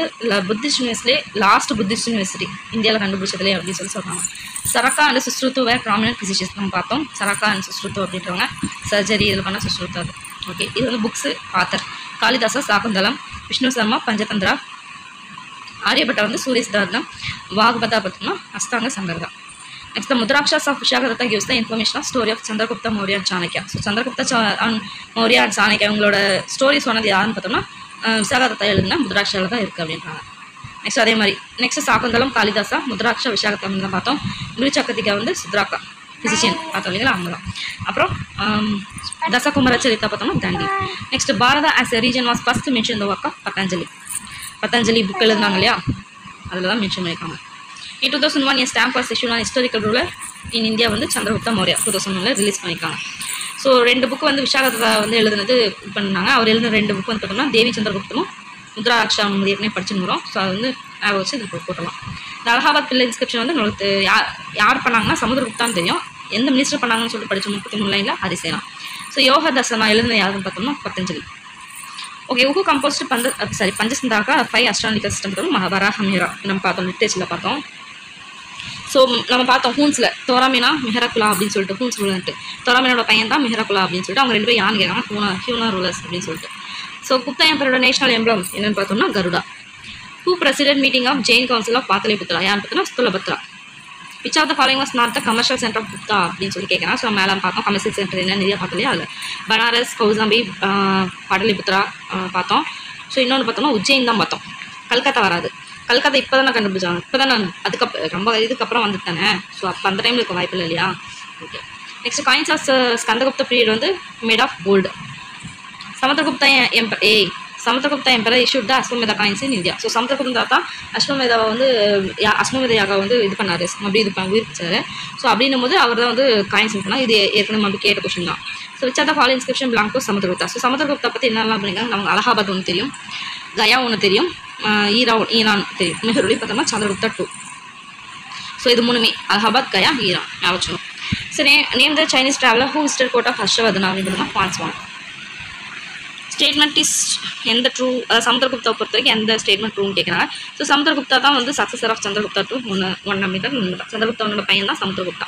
[SPEAKER 1] Buddhist university last Buddhist university இந்தியாவில் கண்டுபிடிச்சதுலே அப்படின்னு சொல்கிறாங்க. சரக்கா அண்ட் சுஸ்ருத்து வேர் ப்ராமினன்ட் ஃபிசிஷியன்ஸ் நம்ம பார்த்தோம். சரக்கா அண்ட் சுஸ்ருத்து அப்படின்றவங்க சர்ஜரி இதில் பண்ண சுஸ்ருத்து அது. ஓகே, இது வந்து புக்ஸு ஆத்தர் காளிதாசா சாகுந்தலம், விஷ்ணு சர்மா பஞ்சதந்திரா, ஆரியப்பட்டா வந்து சூரிய சித்தார்த்தம், வாக்பதா பார்த்தோம்னா அஸ்தாங்க சங்கர் தான். Next Mudrarakshasa of Vishakhadatta gives the information of story of Chandragupta Maurya and Chanakya. So Chandragupta Maurya and Chanakya இவங்களோட ஸ்டோரி சொன்னது யாருன்னு பார்த்தோம்னா விசாகதத்தா எழுதுனா முத்ராட்சாவில் தான் இருக்குது அப்படின்றாங்க. நெக்ஸ்ட் அதே மாதிரி நெக்ஸ்ட் சாகுந்தலம் காளிதாசா, முத்ராட்சா விஷாகதம் தான் பார்த்தோம். குருச்சக்கத்திகா வந்து சுத்ராக்கா ஃபிசிஷியன் பார்த்தோம் இல்லைங்களா, அவங்க தான். அப்புறம் தசகுமர சரிதா பார்த்தோம்னா Dandi. Next Bharata as a region was first mention the work of Patanjali book எழுதுனாங்க இல்லையா, அதில் தான் மென்ஷன் பண்ணியிருக்காங்க. In 2001 stamp was issue on historical ruler in India வந்து சந்திரகுப்தா மௌர்யா 2001 ரிலீஸ் பண்ணியிருக்காங்க. ஸோ 2 புக்கு வந்து விஷாகதா வந்து எழுதுனது இது பண்ணாங்க. அவர் எழுதின 2 புக்கு வந்து பார்த்தோம்னா தேவி சந்திரகுப்தமும் முத்ராட்சா ஏற்கனவே படிச்சுருக்கிறோம். ஸோ அது வந்து வச்சு இது போட்டலாம். இந்த அலகாபாத் பில்லர் இன்ஸ்கிரிப்ஷன் வந்து நம்மளுக்கு யார் பண்ணாங்கன்னா சமுத்திரகுப்தான்னு தெரியும். எந்த மினிஸ்டர் பண்ணாங்கன்னு சொல்லிட்டு படித்தோம் 33 லைனில் ஹரிசேனா. ஸோ யோக தர்சனா எழுதின யாருன்னு பார்த்தோம்னா Patanjali. Okay, who composed Panchasiddhantika 5 astronomical system Varahamihira நம்ம பார்த்தோம், லிட்ரேச்சரில் பார்த்தோம். ஸோ நம்ம பார்த்தோம் ஹூன்ஸில் தோராமினா மெஹரகுலா அப்படின்னு சொல்லிட்டு ஹூன்ஸ் ரூலர்ட்டு தோராமினோட பையன் தான் மெஹரகுலா அப்படின்னு சொல்லிட்டு அவங்க 2 பேரும் யான்னு கேட்காங்க ஹியூனா ரூலர்ஸ் அப்படின்னு சொல்லிட்டு. ஸோ குப்தா எம்பரோட நேஷனல் எம்ப்ளம் என்னென்னு பார்த்தோம்னா Garuda. Who president meeting of Jain council of Pataliputra யாருன்னு பார்த்தோம்னா Sthulabhadra. Which of the following was not the commercial centre of Gupta அப்படின்னு சொல்லி கேட்குறாங்க. ஸோ மேலே பார்த்தோம் கமர்ஷியல் சென்டர் என்ன நிறைய பார்த்தோம் அதில் பனாரஸ், கௌசாம்பி, பாடலிபுத்ரா பார்த்தோம். ஸோ இன்னொன்று பார்த்தோம்னா உஜ்ஜைன் தான் பார்த்தோம். கல்கத்தா வராது. கல்கத்தா இப்போ தானே கண்டுபிடிச்சாங்க, இப்போ தான் அதுக்கப்புறம் ரொம்ப இதுக்கப்புறம் வந்து தானே. ஸோ அப்போ அந்த டைமில் இருக்க வாய்ப்பு இல்லை இல்லையா. Okay, next coins of Skandagupta period வந்து made of gold. Samudragupta emperor issued the Ashvamedha coins in India. So Samudragupta தான் அஸ்வமேதாவை வந்து அஸ்வமேத யாகா வந்து இது பண்ணார், அப்படி இது உயிர்ப்பிச்சாரு. ஸோ அப்படின்னும் போது அவர் தான் வந்து காயின்ஸ் இது பண்ணால். இது ஏற்கனவே அப்படி கேட்ட கொஸ்டின் தான். So which are the following inscription belong to Samudragupta. So Samudragupta பற்றி என்னெல்லாம் பண்ணியிருக்காங்க நமக்கு அலகாபாத் ஒன்று தெரியும், கயா ஒன்று தெரியும், ஈரான் தெரியும். மெஹருலி பார்த்தோம்னா சந்திரகுப்தா 2. ஸோ இது 3மே அலகாபாத், கயா, ஈரான் ஞாபகம். சரி, name the Chinese traveller who visited court of Harshavardhana அப்படின்றதுனா குவான்ஸ்வாங். ஸ்டேட்மெண்ட் இஸ் எந்த ட்ரூ, சமுத்திரகுப்தா பொறுத்த வரைக்கும் எந்த ஸ்டேட்மெண்ட் ட்ரூன்னு கேட்குறாங்க. ஸோ சமுத்திரகுப்தா தான் வந்து சக்ஸஸர் ஆஃப் சந்திரகுப்தா 2 1 நம்பிதான் சந்திரகுப்தாவோட பையன் தான் சமுத்திரகுப்தா.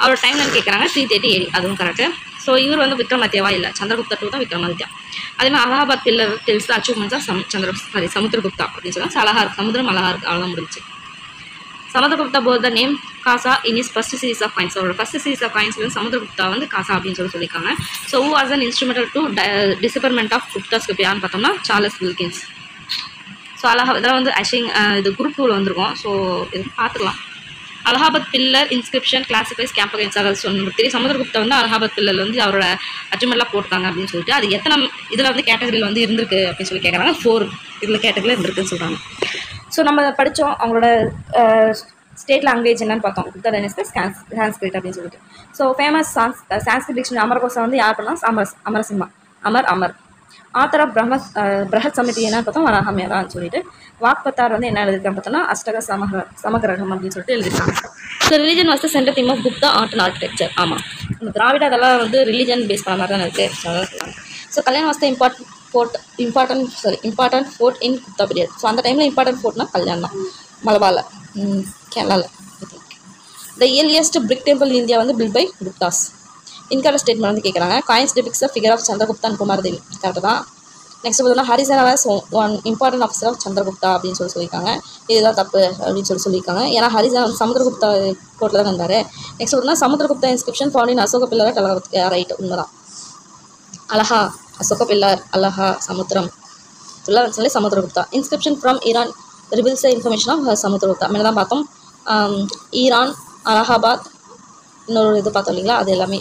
[SPEAKER 1] அவரோட டைம்லன்னு கேட்குறாங்க 330 AD, அதுவும் கரெக்டு. ஸோ இவர் வந்து விக்ரமாதித்யாவா இல்லை, சந்திரகுப்தா 2 தான் விக்ரமாதித்யா. அதே மாதிரி அலகாபாத் பில்லர் டெல்ஸ் அச்சீவ்மெண்ட்ஸ் தான் சமுத்திரகுப்தா அப்படின்னு சொல்லுவாங்க. அழகா இருக்கு, சமுத்திரம் அழகா இருக்கு, அவ்வளோதான் முடிஞ்சு. Samudragupta bore the name Kacha in is first series of coins. அவரோட ஃபர்ஸ்ட் சீரீஸ் ஆஃப் காயின்ஸ் வந்து சமுத்திரகுப்தா வந்து காசா அப்படின்னு சொல்லியிருக்காங்க. So who was an instrumental to decipherment of Gupta script யாருன்னு பார்த்தோம்னா சார்லஸ் வில்கின்ஸ். ஸோ இதெல்லாம் வந்து இது குரூப் 2ல் வந்திருக்கும். ஸோ இது பார்த்துக்கலாம். Allahabad pillar inscription classifies campaigns. அதாவது சொன்ன தெரியும் சமுத்திரகுப்தா வந்து அலகாபாத் பில்லரில் வந்து அவரோட அச்சீவ்மெண்ட்லாம் போட்டாங்க அப்படின்னு சொல்லிட்டு அது எத்தனை இதில் வந்து கேட்டகரியில் வந்து இருந்திருக்கு அப்படின்னு சொல்லி கேட்குறாங்க. 4 இதில் கேட்டகரியில் இருந்திருக்குன்னு சொல்கிறாங்க. ஸோ நம்ம படித்தோம் அவங்களோட ஸ்டேட் லாங்குவேஜ் என்னன்னு பார்த்தோம். குப்தா டைனஸ்டி சான்ஸ்கிரிட் அப்படின்னு சொல்லிட்டு. ஸோ ஃபேமஸ் சான்ஸ்கிரிட் டிக்ஷனரி அமரகோசா வந்து யார் பண்ணலாம்? அமரசிம்மா அமர் ஆத்தர் ஆஃப் பிரஹத் சமிதி என்னன்னு பார்த்தோம் வராஹமிஹிரான்னு சொல்லிட்டு. வாக்பத்தார் வந்து என்ன எழுதியிருக்காங்க பார்த்தோம்னா அஷ்டக சமகிரகம் அப்படின்னு சொல்லிட்டு எழுதியிருக்காங்க. So religion was the centre theme of Gupta art and architecture. ஆமாம், இந்த திராவிட அதெல்லாம் வந்து ரிலிஜன் பேஸ் பண்ண மாதிரி தான் இருக்குது. ஸோ அதான் சொல்லுவாங்க. ஸோ கல்யாணம் was the important fort in Gupta period. So அந்த டைமில் இம்பார்ட்டன்ட் ஃபோர்ட்னா கல்யாணம் தான், மலபாவில் கேரளாவில். The earliest brick temple India வந்து built by Guptas. Incorrect statement வந்து கேட்குறாங்க. Coins depicts the figure of Chandragupta and Kumaradevi. Correct தான். நெக்ஸ்ட் பார்த்தோம்னா Harisena was one important officer of Chandragupta அப்படின்னு சொல்லியிருக்காங்க. இதுதான் தப்பு அப்படின்னு சொல்லியிருக்காங்க. ஏன்னா ஹரிசேனா வந்து சமுத்திரகுப்தா கோர்ட்டில் தான் இருந்தார். நெக்ஸ்ட் பார்த்தோம்னா Samudragupta inscription found in Ashoka pillar Allahabad. Right, உண்மைதான். அலஹா அசோக பில்லர், அலஹா சமுத்திரம் சொல்லி Samudragupta. Inscription from Eran reveals the information of Samudragupta. மேலே தான் பார்த்தோம். ஈரான், அலகாபாத், இன்னொரு இது பார்த்தோம் இல்லைங்களா, அது எல்லாமே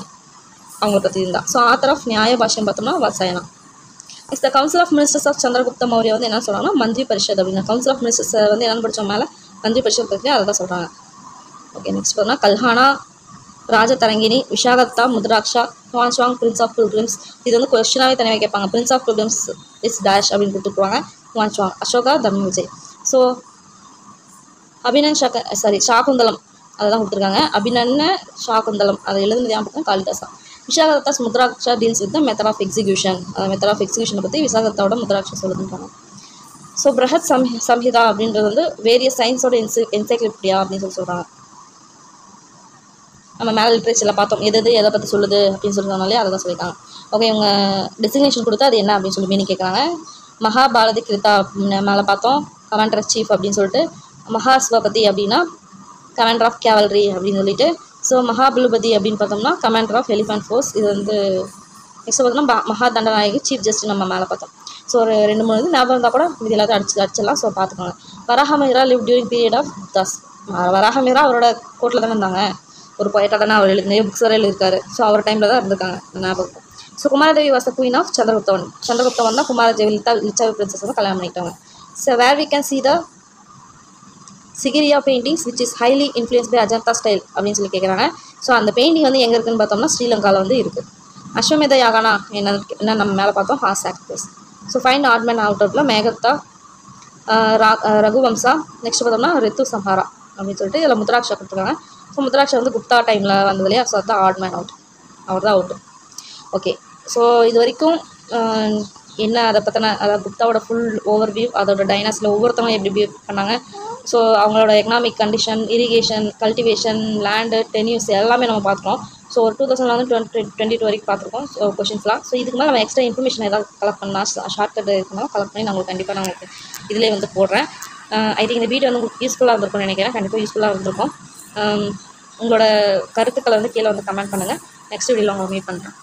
[SPEAKER 1] அவங்கள பற்றி இருந்தால். ஸோ ஆத்தர் ஆஃப் நியாய பாஷ்யம் பார்த்தோம்னா Vatsyayana. It's the council of ministers of Chandragupta Maurya வந்து என்ன சொல்கிறாங்கன்னா மந்திரி பரிஷத் அப்படின்னா. கவுன்சில் ஆஃப் மினிஸ்டர்ஸ் வந்து என்னென்னு படித்தோம் மேலே மந்திரி பரிஷத் பற்றி அதை தான் சொல்கிறாங்க. ஓகே, நெக்ஸ்ட் பார்த்தோம்னா Kalhana, Rajatarangini, Vishakhadatta, Mudrarakshasa, Xuanzang, prince of pilgrims. இது வந்து கொஸ்டினாகவே தனியாக கேட்பாங்க. Prince of pilgrims is dash அப்படின்னு கொடுத்துருவாங்க. குவான்ஸ்வாங், அசோகா, தர்ம விஜய். ஸோ ஷாகுந்தலம் அதை தான் கொடுத்துருக்காங்க. அபிநன்ன ஷாகுந்தலம் அதை எழுதுனது ஞாபகம் Kalidasa. Vishakhadatta Mudrarakshasa deals with method of execution. Method of எக்ஸிக்யூஷனை பற்றி விசாகத்தாவோட முத்ராட்சா சொல்லுதுன்றாங்க. ஸோ பிரஹத் சம்ஹிதா அப்படின்றது வந்து வேரியஸ் சயின்ஸோட என்சைக்ளோபீடியா அப்படின்னு சொல்கிறாங்க. நம்ம மேலே லிட்ரேச்சரில் பார்த்தோம் எதை பற்றி சொல்லுது அப்படின்னு சொல்கிறதுனாலே அதை தான் சொல்லியிருக்காங்க. ஓகே, இவங்க டெசிக்னேஷன் கொடுத்தா அது என்ன அப்படின்னு சொல்லி மீனிங் கேட்குறாங்க. மகாபாரதி கிருத்தா மேலே பார்த்தோம் கமாண்டர் ஆஃப் சீஃப் அப்படின்னு சொல்லிட்டு. மகாஸ்வபதி அப்படின்னா கமாண்டர் ஆஃப் கேவல்ரி அப்படின்னு சொல்லிட்டு. ஸோ மகாபலுபதி அப்படின்னு பார்த்தோம்னா கமாண்டர் ஆஃப் எலிஃபண்ட் ஃபோர்ஸ். இது வந்து நெக்ஸ்ட் பார்த்தோம்னா மகா தண்டநாயகி சீஃப் ஜஸ்டிஸ் நம்ம மேலே பார்த்தோம். ஸோ ஒரு 2-3 இது ஞாபகம் இருந்தால் கூட இது எல்லாத்தையும் அடிச்சிடலாம். ஸோ பார்த்துக்கோங்க. Varahamihira live during period of Guptas. Varahamihira அவரோட கோர்ட்டில் தானே இருந்தாங்க. ஒரு பொயட்டாக தானே அவர் நிறைய புக்ஸ் வரை எழுதியிருக்காரு. ஸோ அவர் டைமில் தான் இருந்திருக்காங்க ஞாபகம். So Kumaradevi was the queen of Chandragupta one. Chandragupta one தான் குமாரதேவி லிச்சாவி பிரின்சஸ் வந்து கல்யாணம் பண்ணிட்டாங்க. So where we can see the Sigiriya paintings which is highly influence by Ajanta style அப்படின்னு சொல்லி கேட்குறாங்க. ஸோ அந்த பெயிண்டிங் வந்து எங்கே இருக்குதுன்னு பார்த்தோம்னா ஸ்ரீலங்காவில் வந்து இருக்குது. அஸ்வமேத யாகனா என்ன நம்ம மேலே பார்த்தோம் ஹார்ஸ் actors. So find odd man out ஆஃப்ல மேகத்தா, ரகுவம்சா, நெக்ஸ்ட் பார்த்தோம்னா ரித்து சம்ஹாரா அப்படின்னு சொல்லிட்டு இதில் முத்ராட்சா கொடுத்துருக்காங்க. ஸோ முத்ராட்சா வந்து குப்தா டைமில் வந்தது இல்லையா, ஸோ அதுதான் ஆட் மேன் அவுட், அவர் தான் அவுட்டு. ஓகே, ஸோ இது வரைக்கும் என்ன அதை பற்றின அதாவது குப்தாவோட ஃபுல் ஓவர்வியூ, அதோட டைனாஸ்டியில் ஒவ்வொருத்தவங்க எப்படி பிஹேவ் பண்ணாங்க, ஸோ அவங்களோட economic condition, irrigation, cultivation, land, tenures எல்லாமே நம்ம பார்த்துருக்கோம். ஸோ ஒரு 2022 வரைக்கும் பார்த்துருக்கோம் ஸோ கொஷின்ஸ்லாம். ஸோ இதுக்கு மேலே நம்ம எக்ஸ்ட்ரா இன்ஃபர்மேஷன் ஏதாவது கலெக்ட் பண்ணால் ஷார்ட்கட் இருக்குனாலும் கலெக்ட் பண்ணி நான் உங்களுக்கு கண்டிப்பாக நான் உங்களுக்கு இதிலே வந்து போடுறேன். ஐ திங்க் இந்த வீடியோ வந்து உங்களுக்கு யூஸ்ஃபுல்லாக இருந்திருக்கும்னு நினைக்கிறேன். கண்டிப்பாக யூஸ்ஃபுல்லாக இருந்திருக்கும். உங்களோட கருத்துக்களை வந்து கீழே வந்து கமெண்ட் பண்ணுங்கள். நெக்ஸ்ட் வீடியோவில் உங்களை மீட் பண்ணுறேன்.